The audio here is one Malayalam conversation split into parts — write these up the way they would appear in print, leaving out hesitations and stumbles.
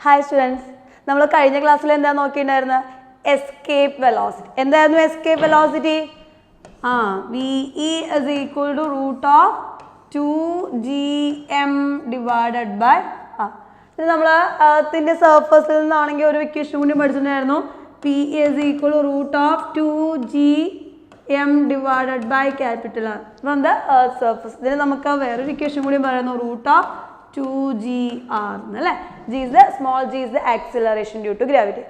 Hi students, നമ്മൾ കഴിഞ്ഞ ക്ലാസ്സിൽ എന്താ നോക്കിയിട്ടുണ്ടായിരുന്നത്? Escape velocity. എന്തായിരുന്നു escape velocity? VE is equal to root of 2gm divided by ഇത് നമ്മൾ എർത്തിന്റെ സർഫസിൽ നിന്നാണെങ്കിൽ ഒരു ഇക്വേഷൻ കൂടി പഠിച്ചിട്ടുണ്ടായിരുന്നു. PE is equal to root of 2gm divided by capital R from the earth surface. ഇതിന് നമുക്ക് വേറൊരു ഇക്വേഷൻ കൂടി പറയുന്നു root of 2gr അല്ലേ. G is the small g is the acceleration due to gravity.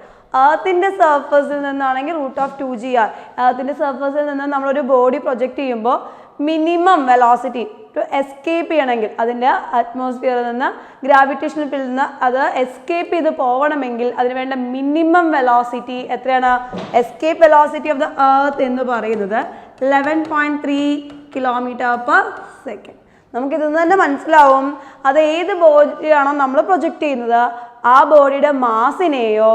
എർത്തിന്റെ സർഫസിൽ നിന്നാണെങ്കിൽ റൂട്ട് ഓഫ് 2gr. എർത്തിന്റെ സർഫസിൽ നിന്ന് നമ്മളൊരു ബോഡി പ്രൊജക്റ്റ് ചെയ്യുമ്പോൾ മിനിമം വെലോസിറ്റി ടു എസ്കേപ്പ് ചെയ്യണമെങ്കിൽ അതിൻ്റെ അറ്റ്മോസ്ഫിയറിൽ നിന്ന് ഗ്രാവിറ്റേഷണൽ ഫീൽഡിൽ നിന്ന് അത് എസ്കേപ്പ് ചെയ്ത് പോകണമെങ്കിൽ അതിന് വേണ്ട മിനിമം വെലോസിറ്റി എത്രയാണ്? Escape velocity of the earth എന്ന് പറയുന്നത് 11.3 km/s. നമുക്കിതിൽ നിന്ന് തന്നെ മനസ്സിലാവും അത് ഏത് ബോഡിയാണോ നമ്മൾ പ്രൊജക്റ്റ് ചെയ്യുന്നത് ആ ബോഡിയുടെ മാസിനെയോ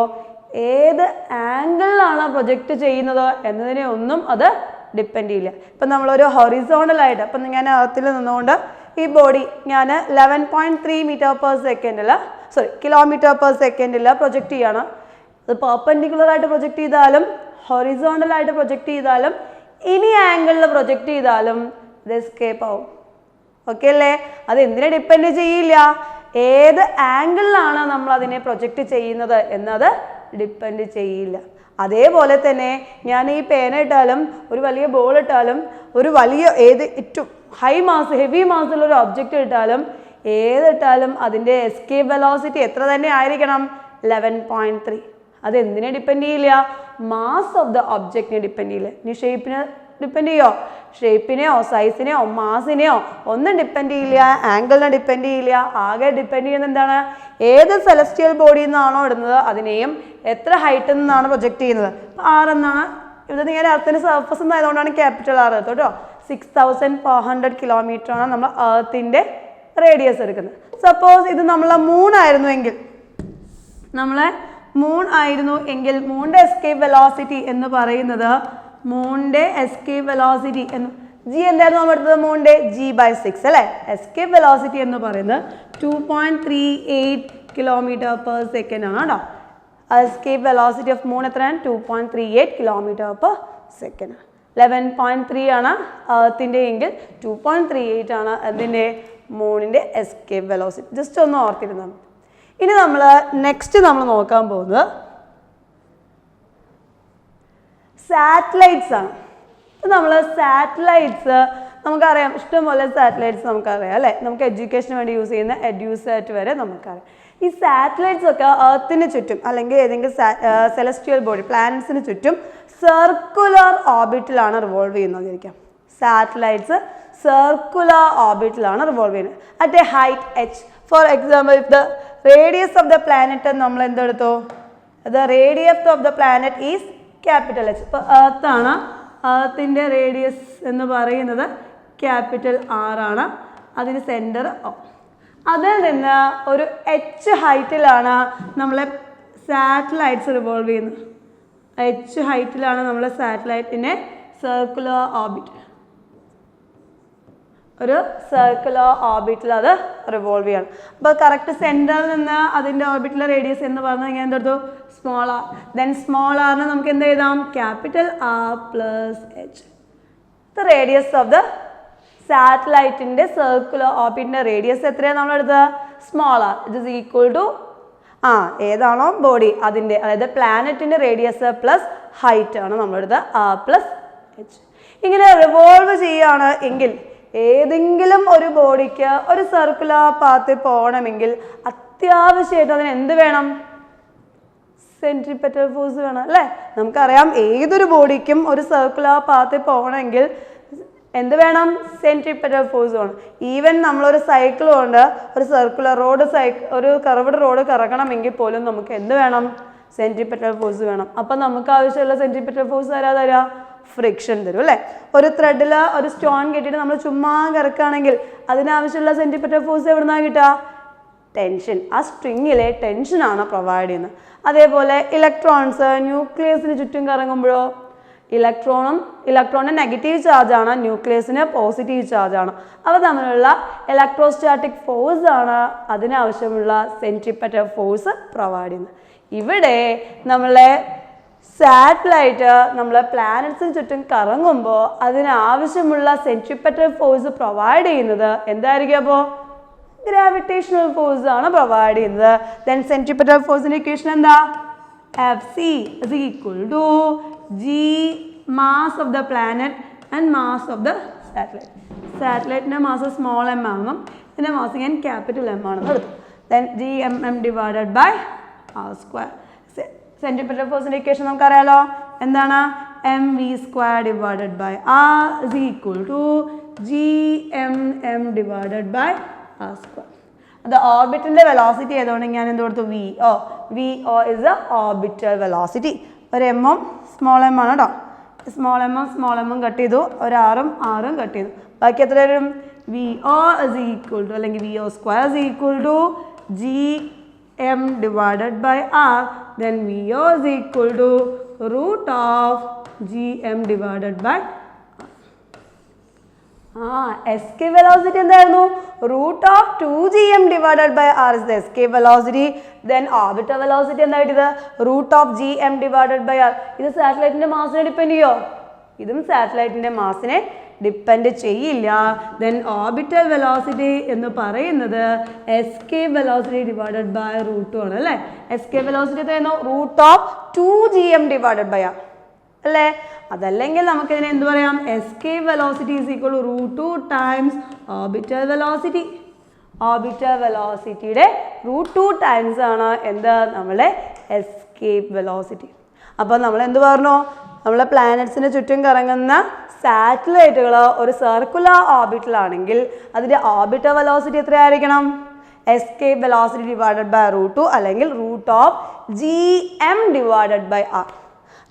ഏത് ആംഗിളിലാണ് പ്രൊജക്റ്റ് ചെയ്യുന്നത് എന്നതിനെ ഒന്നും അത് ഡിപ്പെൻഡ് ചെയ്യില്ല. ഇപ്പം നമ്മളൊരു ഹൊറിസോണ്ടലായിട്ട് ഇപ്പം ഞാൻ എർത്തിൽ നിന്നുകൊണ്ട് ഈ ബോഡി ഞാൻ 11.3 km/s പ്രൊജക്റ്റ് ചെയ്യണം. അത് പെർപെൻഡിക്കുലറായിട്ട് പ്രൊജക്റ്റ് ചെയ്താലും ഹൊറിസോണ്ടലായിട്ട് പ്രൊജക്റ്റ് ചെയ്താലും ഇനി ആംഗിളിൽ പ്രൊജക്റ്റ് ചെയ്താലും ഇത് എസ്കേപ്പ് ആവും. ഓക്കെ അല്ലേ? അത് എന്തിനെ ഡിപ്പെൻഡ് ചെയ്യില്ല, ഏത് ആംഗിളിലാണ് നമ്മൾ അതിനെ പ്രൊജക്റ്റ് ചെയ്യുന്നത് എന്നത് ഡിപ്പെൻഡ് ചെയ്യില്ല. അതേപോലെ തന്നെ ഞാൻ ഈ പേന ഇട്ടാലും ഒരു വലിയ ബോൾ ഇട്ടാലും ഒരു വലിയ ഏറ്റവും ഹെവി മാസുള്ളൊരു ഒബ്ജക്റ്റ് ഇട്ടാലും ഏതിട്ടാലും അതിൻ്റെ എസ്കേപ്പ് വെലോസിറ്റി എത്ര തന്നെ ആയിരിക്കണം? 11.3. അത് എന്തിനെ ഡിപ്പെൻഡ് ചെയ്യില്ല? മാസ് ഓഫ് ദ ഒബ്ജക്റ്റിനെ ഡിപ്പെൻഡ് ചെയ്യില്ല. ഇനി ഷേപ്പിനെ ഡിപ്പെൻഡ് ചെയ്യോ? ഷേപ്പിനെയോ സൈസിനെയോ മാസിനെയോ ഒന്നും ഡിപ്പെൻഡ് ചെയ്യില്ല. ആംഗിളിനെ ഡിപ്പെൻഡ് ചെയ്യില്ല. ആകെ ഡിപ്പെൻഡ് ചെയ്യുന്നത് എന്താണ്? ഏത് സെലസ്റ്റിയൽ ബോഡിയിൽ നിന്നാണോ ഇടുന്നത് അതിനെയും എത്ര ഹൈറ്റിൽ നിന്നാണ് പ്രൊജക്റ്റ് ചെയ്യുന്നത്. R എന്നാണ് ഇത് ഞാൻ എർത്തിൻ്റെ സർഫസ് എന്നായതുകൊണ്ടാണ് ക്യാപിറ്റൽ R എടുത്തത് കേട്ടോ. 6400 km ആണ് നമ്മൾ എർത്തിൻ്റെ റേഡിയസ് എടുക്കുന്നത്. സപ്പോസ് ഇത് നമ്മളെ മൂണായിരുന്നു എങ്കിൽ മൂണിൻ്റെ എസ്കേപ്പ് വെലോസിറ്റി എന്ന് പറയുന്നത് മൂണിൻ്റെ എസ്കേപ്പ് വെലോസിറ്റി എന്ന് G എന്തായിരുന്നു നമ്മൾ എടുത്തത്? മൂണിൻ്റെ G/6 അല്ലേ. എസ്കേപ്പ് വെലോസിറ്റി എന്ന് പറയുന്നത് 2.38 km/s ആണ് കേട്ടോ. എസ്കേപ്പ് വെലോസിറ്റി ഓഫ് മൂൺ എത്രയാണ്? 2.38 km/s. 11.3 ആണ് എർത്തിൻ്റെ എങ്കിൽ 2.38 ആണ് അതിൻ്റെ മൂണിൻ്റെ എസ്കേപ്പ് വെലോസിറ്റി. ജസ്റ്റ് ഒന്ന് ഓർത്തിരുന്നാൽ. ഇനി നമ്മൾ നെക്സ്റ്റ് നോക്കാൻ പോകുന്നത് സാറ്റലൈറ്റ്സ് ആണ്. നമ്മൾ സാറ്റലൈറ്റ്സ് നമുക്കറിയാം, ഇഷ്ടംപോലെ സാറ്റലൈറ്റ്സ് നമുക്കറിയാം അല്ലേ. നമുക്ക് എഡ്യൂക്കേഷന് വേണ്ടി യൂസ് ചെയ്യുന്ന എഡ്യൂസാറ്റ് വരെ നമുക്കറിയാം. ഈ സാറ്റലൈറ്റ്സ് ഒക്കെ എർത്തിന് ചുറ്റും അല്ലെങ്കിൽ ഏതെങ്കിലും സെലസ്റ്റിയൽ ബോഡി പ്ലാനറ്റ്സിന് ചുറ്റും സർക്കുലർ ഓർബിറ്റിലാണ് റിവോൾവ് ചെയ്യുന്നതിരിക്കാം. സാറ്റലൈറ്റ്സ് സർക്കുലർ ഓർബിറ്റിലാണ് റിവോൾവ് ചെയ്യുന്നത് at a height h. For example, if the radius of the planet നമ്മൾ എന്തെടുത്തു? The radius of the planet is capital H. ഇപ്പോൾ എർത്താണ്, എർത്തിൻ്റെ റേഡിയസ് എന്ന് പറയുന്നത് ക്യാപിറ്റൽ R ആണ്. അതിന് സെൻറ്റർ O. അതിൽ നിന്ന് ഒരു h ഹൈറ്റിലാണ് നമ്മളെ സാറ്റലൈറ്റ്സ് റിവോൾവ് ചെയ്യുന്നത്. h ഹൈറ്റിലാണ് നമ്മളെ സാറ്റലൈറ്റിൻ്റെ സർക്കുലർ ഓർബിറ്റ്, ഒരു സർക്കുലർ ഓർബിറ്റിൽ അത് റിവോൾവ് ചെയ്യണം. അപ്പോൾ കറക്റ്റ് സെൻറ്ററിൽ നിന്ന് അതിൻ്റെ ഓർബിറ്റിലെ റേഡിയസ് എന്ന് പറഞ്ഞാൽ ഇങ്ങനെ എന്തെടുത്തു? Small r. ദെൻ സ്മോൾ ആറിന് നമുക്ക് എന്ത് എഴുതാം? Capital R plus H. The radius of the സാറ്റലൈറ്റിൻ്റെ സർക്കുലർ ഓർബിറ്റിൻ്റെ റേഡിയസ് എത്രയാണ് നമ്മളെടുത്തത്? Small r. It is equal to ഏതാണോ ബോഡി അതിൻ്റെ, അതായത് പ്ലാനറ്റിൻ്റെ റേഡിയസ് പ്ലസ് ഹൈറ്റ് ആണ് നമ്മളെടുത്തത് R പ്ലസ് H. ഇങ്ങനെ റിവോൾവ് ചെയ്യുകയാണ് എങ്കിൽ ഏതെങ്കിലും ഒരു ബോഡിക്ക് ഒരു സർക്കുലർ പാത്തിൽ പോകണമെങ്കിൽ അത്യാവശ്യമായിട്ട് അതിന് എന്ത് വേണം? സെൻട്രിപെറ്റൽ ഫോഴ്സ് വേണം അല്ലേ. നമുക്കറിയാം ഏതൊരു ബോഡിക്കും ഒരു സർക്കുലർ പാത്തിൽ പോകണമെങ്കിൽ എന്ത് വേണം? സെൻട്രിപെറ്റൽ ഫോഴ്സ് വേണം. ഈവൻ നമ്മളൊരു സൈക്കിൾ കൊണ്ട് ഒരു സർക്കുലർ റോഡ് ഒരു കർവ്ഡ് റോഡ് കറങ്ങണമെങ്കിൽ പോലും നമുക്ക് എന്ത് വേണം? സെൻട്രിപെറ്റൽ ഫോഴ്സ് വേണം. അപ്പം നമുക്ക് ആവശ്യമുള്ള സെൻട്രിപെറ്റൽ ഫോഴ്സ് തരാ ഫ്രിക്ഷൻ തരും അല്ലേ. ഒരു ത്രെഡിൽ ഒരു സ്റ്റോൺ കെട്ടിയിട്ട് നമ്മൾ ചുമ്മാ കറക്കുകയാണെങ്കിൽ അതിനാവശ്യമുള്ള സെൻട്രിപെറ്റൽ ഫോഴ്സ് എവിടെ നിന്നാണ് കിട്ടുക? ടെൻഷൻ. ആ സ്ട്രിങ്ങിലെ ടെൻഷനാണ് പ്രൊവൈഡ് ചെയ്യുന്നത്. അതേപോലെ ഇലക്ട്രോൺസ് ന്യൂക്ലിയസിന് ചുറ്റും കറങ്ങുമ്പോഴോ ഇലക്ട്രോണിന് നെഗറ്റീവ് ചാർജാണ്, ന്യൂക്ലിയസിന് പോസിറ്റീവ് ചാർജാണ്. അവ തമ്മിലുള്ള ഇലക്ട്രോസ്റ്റാറ്റിക് ഫോഴ്സ് ആണ് അതിനാവശ്യമുള്ള സെൻട്രിപെറ്റൽ ഫോഴ്സ് പ്രൊവൈഡ് ചെയ്യുന്നത്. ഇവിടെ നമ്മളെ സാറ്റലൈറ്റ് നമ്മളെ പ്ലാനറ്റ്സിന് ചുറ്റും കറങ്ങുമ്പോൾ അതിനാവശ്യമുള്ള സെൻട്രിപെറ്റൽ ഫോഴ്സ് പ്രൊവൈഡ് ചെയ്യുന്നത് എന്തായിരിക്കും? അപ്പോൾ ഗ്രാവിറ്റേഷണൽ ഫോഴ്സ് ആണ് പ്രൊവൈഡ് ചെയ്യുന്നത്. ദെൻ സെൻട്രിപെറ്റൽ ഫോഴ്സിന്റെ ഇക്വേഷൻ എന്താ? Fc is equal to g mass of the planet and mass of the satellite. സാറ്റലൈറ്റിന്റെ മാസ് സ്മോൾ m ആണെന്നും ഇതിന്റെ മാസ് ഞാൻ ക്യാപിറ്റൽ M ആണെന്ന് എടുത്തു. Then gmm divided by r square. Centripetal ഫോഴ്സിന്റെ ഇക്വേഷൻ നമുക്കറിയാലോ, എന്താണ്? mv² divided by r is equal to gmm divided by r square. അത് ഓർബിറ്റിന്റെ വെലോസിറ്റി ആയതുകൊണ്ട് ഞാൻ എന്ത് കൊടുത്തു? VO is the orbital velocity. ഒരു എമ്മും സ്മോൾ എം ആണ് കേട്ടോ. സ്മോൾ എമ്മും കട്ട് ചെയ്തു, ഒരു ആറും കട്ട് ചെയ്തു. ബാക്കി എത്ര വരും? VO is equal to അല്ലെങ്കിൽ VO² is equal to gm divided by r. Then VO is equal to root of gm divided by escape velocity എന്തായിരുന്നു? root of 2gm divided by r is the escape velocity. Then orbital velocity എന്താ കിട്ടിയത്? root of gm divided by r. ഇത് സാറ്റലൈറ്റിന്റെ മാസിനെ ഡിപ്പെൻഡ് ചെയ്യോ? ഇതും സാറ്റലൈറ്റിന്റെ മാസിനെ ഡിപ്പെൻഡ് ചെയ്യില്ല. ദെൻ ഓർബിറ്റൽ വെലോസിറ്റി എന്ന് പറയുന്നത് escape velocity divided by root ആണ് അല്ലേ? എസ്കേപ്പ് വെലോസിറ്റി എത്രയായിരുന്നു? root of 2gm divided by r അല്ലേ? അതല്ലെങ്കിൽ നമുക്കിതിനെ എന്ത് പറയാം? Escape velocity is equal to √2 times orbital velocity. Orbital വെലോസിറ്റിയുടെ √2 ടൈംസ് ആണ് എന്ത്? നമ്മളെ എസ്കേപ്പ് വെലോസിറ്റി. അപ്പോൾ നമ്മൾ എന്ത് പറഞ്ഞു? നമ്മളെ പ്ലാനറ്റ്സിന് ചുറ്റും കറങ്ങുന്ന സാറ്റലൈറ്റുകൾ ഒരു സർക്കുലർ ഓർബിറ്റിലാണെങ്കിൽ അതിൻ്റെ ഓർബിറ്റൽ വെലോസിറ്റി എത്രയായിരിക്കണം? എസ്കേപ്പ് വെലോസിറ്റി ഡിവൈഡഡ് ബൈ √2 അല്ലെങ്കിൽ √gm ഡിവൈഡഡ് ബൈ r.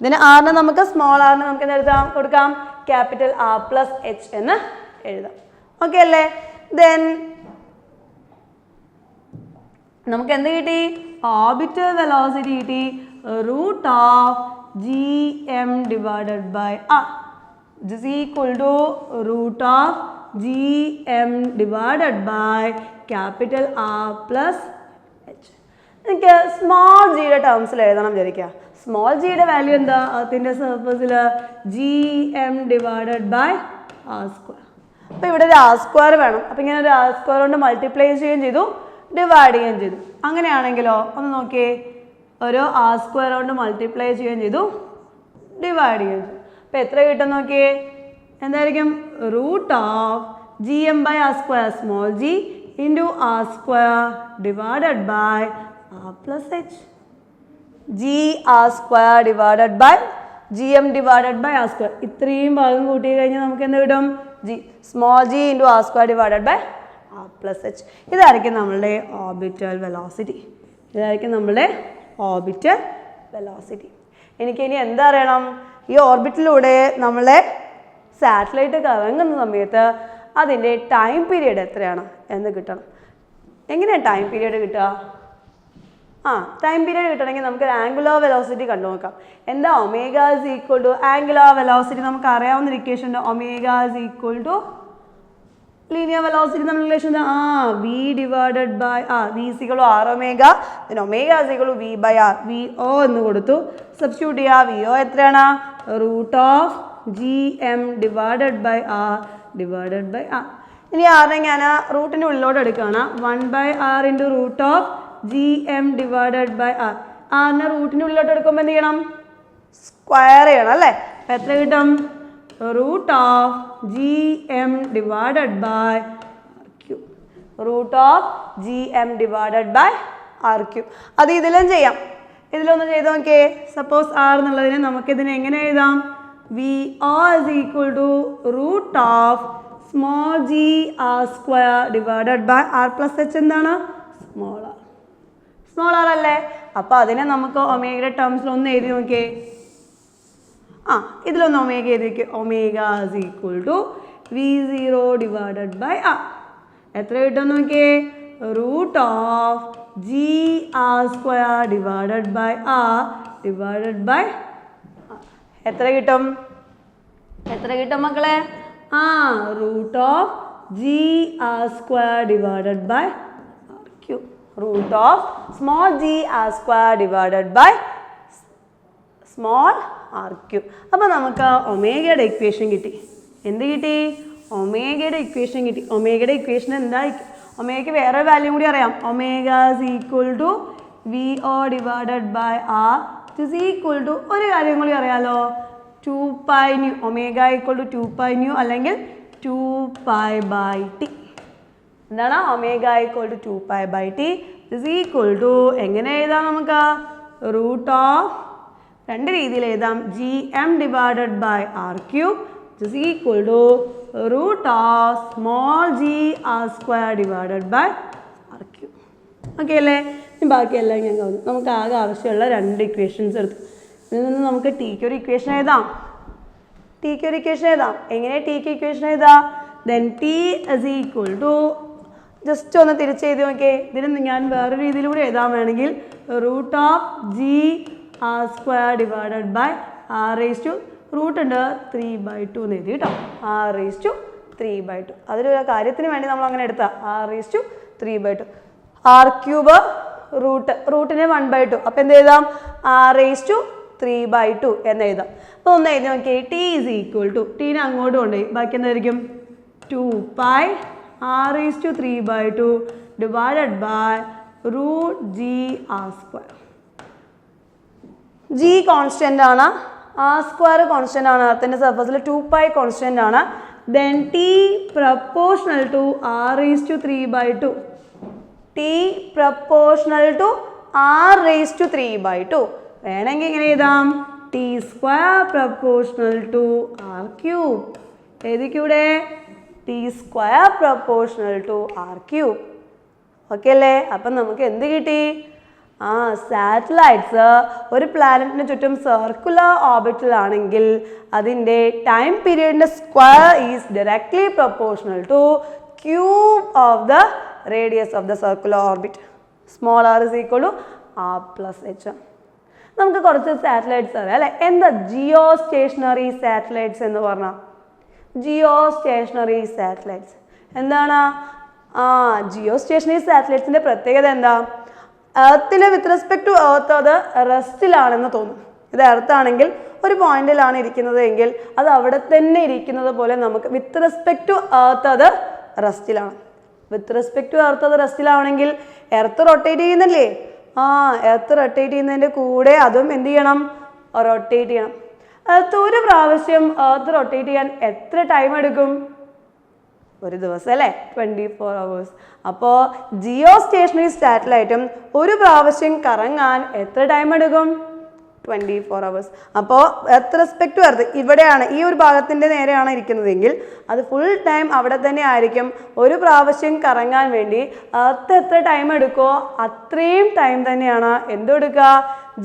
ഇതിന് ആറിന് നമുക്ക് സ്മോൾ ആറിന് നമുക്ക് എന്ത് എഴുതാം? കൊടുക്കാം ക്യാപിറ്റൽ R+H എന്ന് എഴുതാം. ഓക്കെ അല്ലേ? ദെൻ നമുക്ക് എന്ത് കിട്ടി? ഓർബിറ്റൽ വെലോസിറ്റി കിട്ടി √gm divided by r is equal to √gm divided by capital R+H. എനിക്ക് സ്മോൾ ജിയുടെ ടേംസിൽ എഴുതണം വിചാരിക്കുക. സ്മോൾ ജിയുടെ വാല്യൂ എന്താ? അതിൻ്റെ സർഫസിൽ gm ഡിവൈഡഡ് ബൈ r². അപ്പോൾ ഇവിടെ ഒരു r² വേണം. അപ്പോൾ ഇങ്ങനെ ഒരു r² കൊണ്ട് മൾട്ടിപ്ലൈ ചെയ്യുകയും ചെയ്തു, ഡിവൈഡ് ചെയ്യുകയും ചെയ്തു. അങ്ങനെയാണെങ്കിലോ ഒന്ന് നോക്കിയേ, ഒരു r² കൊണ്ട് മൾട്ടിപ്ലൈ ചെയ്യുകയും ചെയ്തു, ഡിവൈഡ് ചെയ്യുകയും ചെയ്തു. അപ്പോൾ എത്ര കിട്ടും നോക്കിയേ? എന്തായിരിക്കും? √gm by r² small g into r² divided by r+H. gr² divided by gm divided by r². ഇത്രയും ഭാഗം കൂട്ടി കഴിഞ്ഞാൽ നമുക്ക് എന്ത് കിട്ടും? Small g into r² divided by r+H. ഇതായിരിക്കും നമ്മളുടെ ഓർബിറ്റൽ വെലോസിറ്റി. എനിക്കിനി എന്താ അറിയണം? ഈ ഓർബിറ്റിലൂടെ നമ്മളെ സാറ്റലൈറ്റ് കറങ്ങുന്ന സമയത്ത് അതിൻ്റെ ടൈം പീരീഡ് എത്രയാണ് എന്ന് കിട്ടണം. എങ്ങനെയാണ് ടൈം പീരീഡ് കിട്ടുക? ടൈം പീരീഡ് കിട്ടണമെങ്കിൽ നമുക്ക് ആംഗുലർ വെലോസിറ്റി കണ്ടു നോക്കാം. എന്താ? Omega is equal to angular velocity. നമുക്ക് അറിയാവുന്ന ഇക്വേഷൻ ഉണ്ട്. Omega is equal to linear velocity നമ്മൾ relation v divided by v is equal to r omega. then omega is equal to v by r. VO എന്ന് കൊടുത്തു, സബ്സ്റ്റിറ്റ്യൂട്ട് ചെയ്യുക. VO എത്രയാണ്? √gm divided by r divided by r. ഇനി ആറിനെ ഞാൻ റൂട്ടിൻ്റെ ഉള്ളിലോട്ട് എടുക്കുകയാണ്. 1/r into √gm divided by r. ആറിനെ റൂട്ടിൻ്റെ ഉള്ളിലോട്ട് എടുക്കുമ്പോൾ എന്ത് ചെയ്യണം? സ്ക്വയർ ചെയ്യണം അല്ലേ? അപ്പം എത്ര കിട്ടും? √gm divided by √gm divided by r³. അത് ഇതിലും ചെയ്യാം. ഇതിലൊന്ന് ചെയ്ത് നോക്കിയേ. സപ്പോസ് r എന്നുള്ളതിനെ നമുക്കിതിനെ എങ്ങനെ എഴുതാം? VO is equal to small g r² divided by r+H. എന്താണ്? സ്മോൾ ആർ അല്ലേ? അപ്പോൾ അതിനെ നമുക്ക് ഒമേഗയുടെ ടേംസിൽ ഒന്ന് എഴുതി നോക്കിയേ. ഇതിലൊന്ന് ഒമേഗ എഴുതി നോക്കിയേ. Omega is equal to V0 divided by r. എത്ര കിട്ടും നോക്കിയേ? √gr² divided by r divided by എത്ര കിട്ടും? എത്ര കിട്ടും മക്കളെ? Root of G R square divided by R cube. Root of small G R square divided by small r cube. അപ്പോൾ നമുക്ക് ഒമേഗയുടെ ഇക്വേഷൻ കിട്ടി. എന്ത് കിട്ടി? ഒമേഗയുടെ ഇക്വേഷൻ കിട്ടി. ഒമേഗയുടെ ഇക്വേഷൻ എന്താ? ഒമേഗയ്ക്ക് വേറെ വാല്യൂ കൂടി അറിയാം. Omega is equal to V O divided by R is equal to ഒരു കാര്യം കൂടി അറിയാലോ, 2π nu. Omega equal to 2π nu അല്ലെങ്കിൽ 2π/t. എന്താണ്? Omega equal to 2π/t is equal to എങ്ങനെ എഴുതാം നമുക്ക്? റൂട്ട് ഓഫ് രണ്ട് രീതിയിൽ എഴുതാം. G M divided by R cube is equal to root of small G R square divided by R cube. Okay അല്ലേ? ഇനി ബാക്കിയെല്ലാം ഞാൻ കാണും. നമുക്ക് ആകെ ആവശ്യമുള്ള രണ്ട് ഇക്വേഷൻസ് എടുത്തു. ഇതിൽ നിന്ന് നമുക്ക് ടിക്ക് ഒരു ഇക്വേഷൻ എഴുതാം. ടിക്ക് ഒരു ഇക്വേഷൻ എഴുതാം. എങ്ങനെ ടിക്ക് ഇക്വേഷൻ എഴുതാം? Then T is equal to just ഒന്ന് തിരിച്ചെഴുതി നോക്കിയേ. ഇതിന് ഞാൻ വേറെ രീതിയിലൂടെ എഴുതാൻ വേണമെങ്കിൽ root of G R square divided by r raise to root ഉണ്ട് 3/2 എന്ന് എഴുതി കേട്ടോ. R raise to 3/2. അതിലൊരു കാര്യത്തിന് വേണ്ടി നമ്മൾ അങ്ങനെ എടുത്താൽ r raise to 3/2. R cube റൂട്ടിന് 1/2. അപ്പോൾ എന്ത് എഴുതാം? ആർ റേസ് ടു 3/2 എന്ന് എഴുതാം. അപ്പോൾ ഒന്ന് എഴുതി നോക്കിയേ. ടി ഈസ് ഈക്വൽ ടു ടീനെ അങ്ങോട്ട് കൊണ്ടുപോയി ബാക്കി എന്തായിരിക്കും? 2π R raise to 3/2 divided by root G R square. G constant ആണ്, ആർ സ്ക്വയർ കോൺസ്റ്റൻ്റ് ആണ്. അർത്തിൻ്റെ സർഫസിൽ 2π കോൺസ്റ്റൻ്റ് ആണ്. Then T proportional to R raise to 3/2. T proportional to R raise to 3/2. വേണമെങ്കിൽ ഇങ്ങനെ എഴുതാം, T square proportional to R cube. എഴുതിക്കൂടെ? T square proportional to R cube. Okay അല്ലേ? അപ്പം നമുക്ക് എന്ത് കിട്ടി? സാറ്റലൈറ്റ്സ് ഒരു പ്ലാനറ്റിന് ചുറ്റും സർക്കുലർ ഓർബിറ്റിലാണെങ്കിൽ അതിൻ്റെ ടൈം പീരിയഡിൻ്റെ square is directly proportional to cube of the radius of the circular ഓർബിറ്റ്. Small R is equal to R plus H. നമുക്ക് കുറച്ച് സാറ്റലൈറ്റ്സ് അറിയാം അല്ലേ? എന്താ ജിയോ സ്റ്റേഷനറി സാറ്റലൈറ്റ്സ് എന്ന് പറഞ്ഞാൽ? ജിയോ സ്റ്റേഷനറി സാറ്റലൈറ്റ്സ് എന്താണ്? ജിയോ സ്റ്റേഷനറി സാറ്റലൈറ്റ്സിൻ്റെ പ്രത്യേകത എന്താ? എർത്തിൽ വിത്ത് റെസ്പെക്ട് ടു എർത്ത് അത് റെസ്റ്റിലാണെന്ന് തോന്നും. ഇത് എർത്താണെങ്കിൽ ഒരു പോയിന്റിലാണ് ഇരിക്കുന്നത് എങ്കിൽ അത് അവിടെ തന്നെ ഇരിക്കുന്നത് പോലെ നമുക്ക് വിത്ത് റെസ്പെക്ട് ടു എർത്ത് അത് റെസ്റ്റിലാണ്. വിത്ത് റെസ്പെക്ട് ടു എർത്ത് അത് റെസ്റ്റിലാണെങ്കിൽ എർത്ത് റൊട്ടേറ്റ് ചെയ്യുന്നില്ലേ? എർത്ത് റൊട്ടേറ്റ് ചെയ്യുന്നതിൻ്റെ കൂടെ അതും എന്ത് ചെയ്യണം? റൊട്ടേറ്റ് ചെയ്യണം. എർത്ത് ഒരു പ്രാവശ്യം എർത്ത് റൊട്ടേറ്റ് ചെയ്യാൻ എത്ര ടൈം എടുക്കും? ഒരു ദിവസം അല്ലേ? 24 hours. അപ്പോൾ ജിയോ സ്റ്റേഷനറി സാറ്റലൈറ്റും ഒരു പ്രാവശ്യം കറങ്ങാൻ എത്ര ടൈം എടുക്കും? 24 hours. അപ്പോൾ എർത്ത് റെസ്പെക്ട് ടു എർത്ത് ഇവിടെയാണ്, ഈ ഒരു ഭാഗത്തിൻ്റെ നേരെയാണ് ഇരിക്കുന്നതെങ്കിൽ അത് ഫുൾ ടൈം അവിടെ തന്നെ ആയിരിക്കും. ഒരു പ്രാവശ്യം കറങ്ങാൻ വേണ്ടി എർത്ത് എത്ര ടൈം എടുക്കുമോ അത്രയും ടൈം തന്നെയാണ് എന്തെടുക്കുക?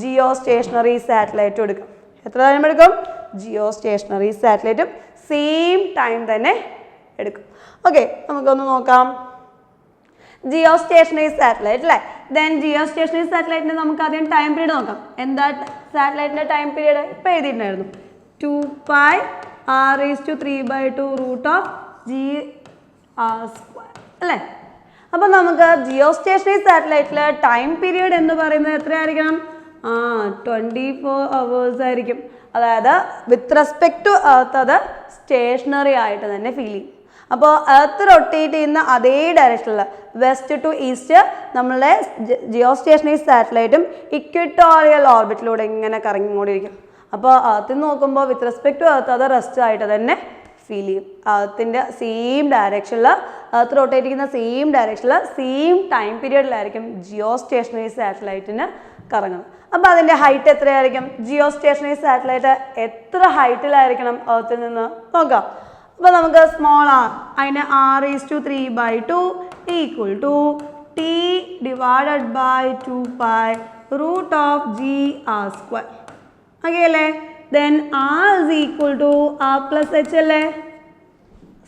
ജിയോ സ്റ്റേഷനറി സാറ്റലൈറ്റും എടുക്കും. എത്ര ടൈം എടുക്കും? ജിയോ സ്റ്റേഷനറി സാറ്റലൈറ്റും സെയിം ടൈം തന്നെ എടുക്കും. ഓക്കെ, നമുക്കൊന്ന് നോക്കാം. ജിയോ സ്റ്റേഷനറി സാറ്റലൈറ്റ് അല്ലേ? ദെൻ ജിയോ സ്റ്റേഷനറി സാറ്റലൈറ്റിന് നമുക്ക് ആദ്യം ടൈം പീരീഡ് നോക്കാം. എന്താ സാറ്റലൈറ്റിൻ്റെ ടൈം പീരീഡ്? ഇപ്പോൾ എഴുതിയിട്ടുണ്ടായിരുന്നു 2π R raise to 3/2 root of G R square അല്ലേ? അപ്പോൾ നമുക്ക് ജിയോ സ്റ്റേഷനറി സാറ്റലൈറ്റിൽ ടൈം പീരീഡ് എന്ന് പറയുന്നത് എത്രയായിരിക്കണം? 24 hours ആയിരിക്കും. അതായത് വിത്ത് റെസ്പെക്ട് ടു എർത്ത് അത് സ്റ്റേഷനറി ആയിട്ട് തന്നെ ഫീൽ ചെയ്യും. അപ്പോൾ എർത്ത് റൊട്ടേറ്റ് ചെയ്യുന്ന അതേ ഡയറക്ഷനിൽ വെസ്റ്റ് ടു ഈസ്റ്റ് നമ്മളുടെ ജിയോ സ്റ്റേഷനറി സാറ്റലൈറ്റും ഇക്വറ്റോറിയൽ ഓർബിറ്റിലൂടെ ഇങ്ങനെ കറങ്ങിക്കൊണ്ടിരിക്കും. അപ്പോൾ എർത്തിൽ നോക്കുമ്പോൾ വിത്ത് റെസ്പെക്ട് ടു എർത്ത് അത് റെസ്റ്റ് ആയിട്ട് തന്നെ ഫീൽ ചെയ്യും. എർത്തിൻ്റെ സെയിം ഡയറക്ഷനിൽ എർത്ത് റൊട്ടേറ്റ് ചെയ്യുന്ന സെയിം ഡയറക്ഷനിൽ സെയിം ടൈം പീരിയഡിലായിരിക്കും ജിയോ സ്റ്റേഷനറി സാറ്റലൈറ്റിന് കറങ്ങുന്നത്. അപ്പോൾ അതിൻ്റെ ഹൈറ്റ് എത്രയായിരിക്കും? ജിയോ സ്റ്റേഷനറി സാറ്റലൈറ്റ് എത്ര ഹൈറ്റിലായിരിക്കണം എർത്തിൽ നിന്ന് നോക്കാം. അപ്പോൾ നമുക്ക് സ്മോൾ ആർ, അതിന് R is to 3/2 equal to T divided by 2π root of G R square. Okay അല്ലേ? Then R is equal to R plus H അല്ലേ?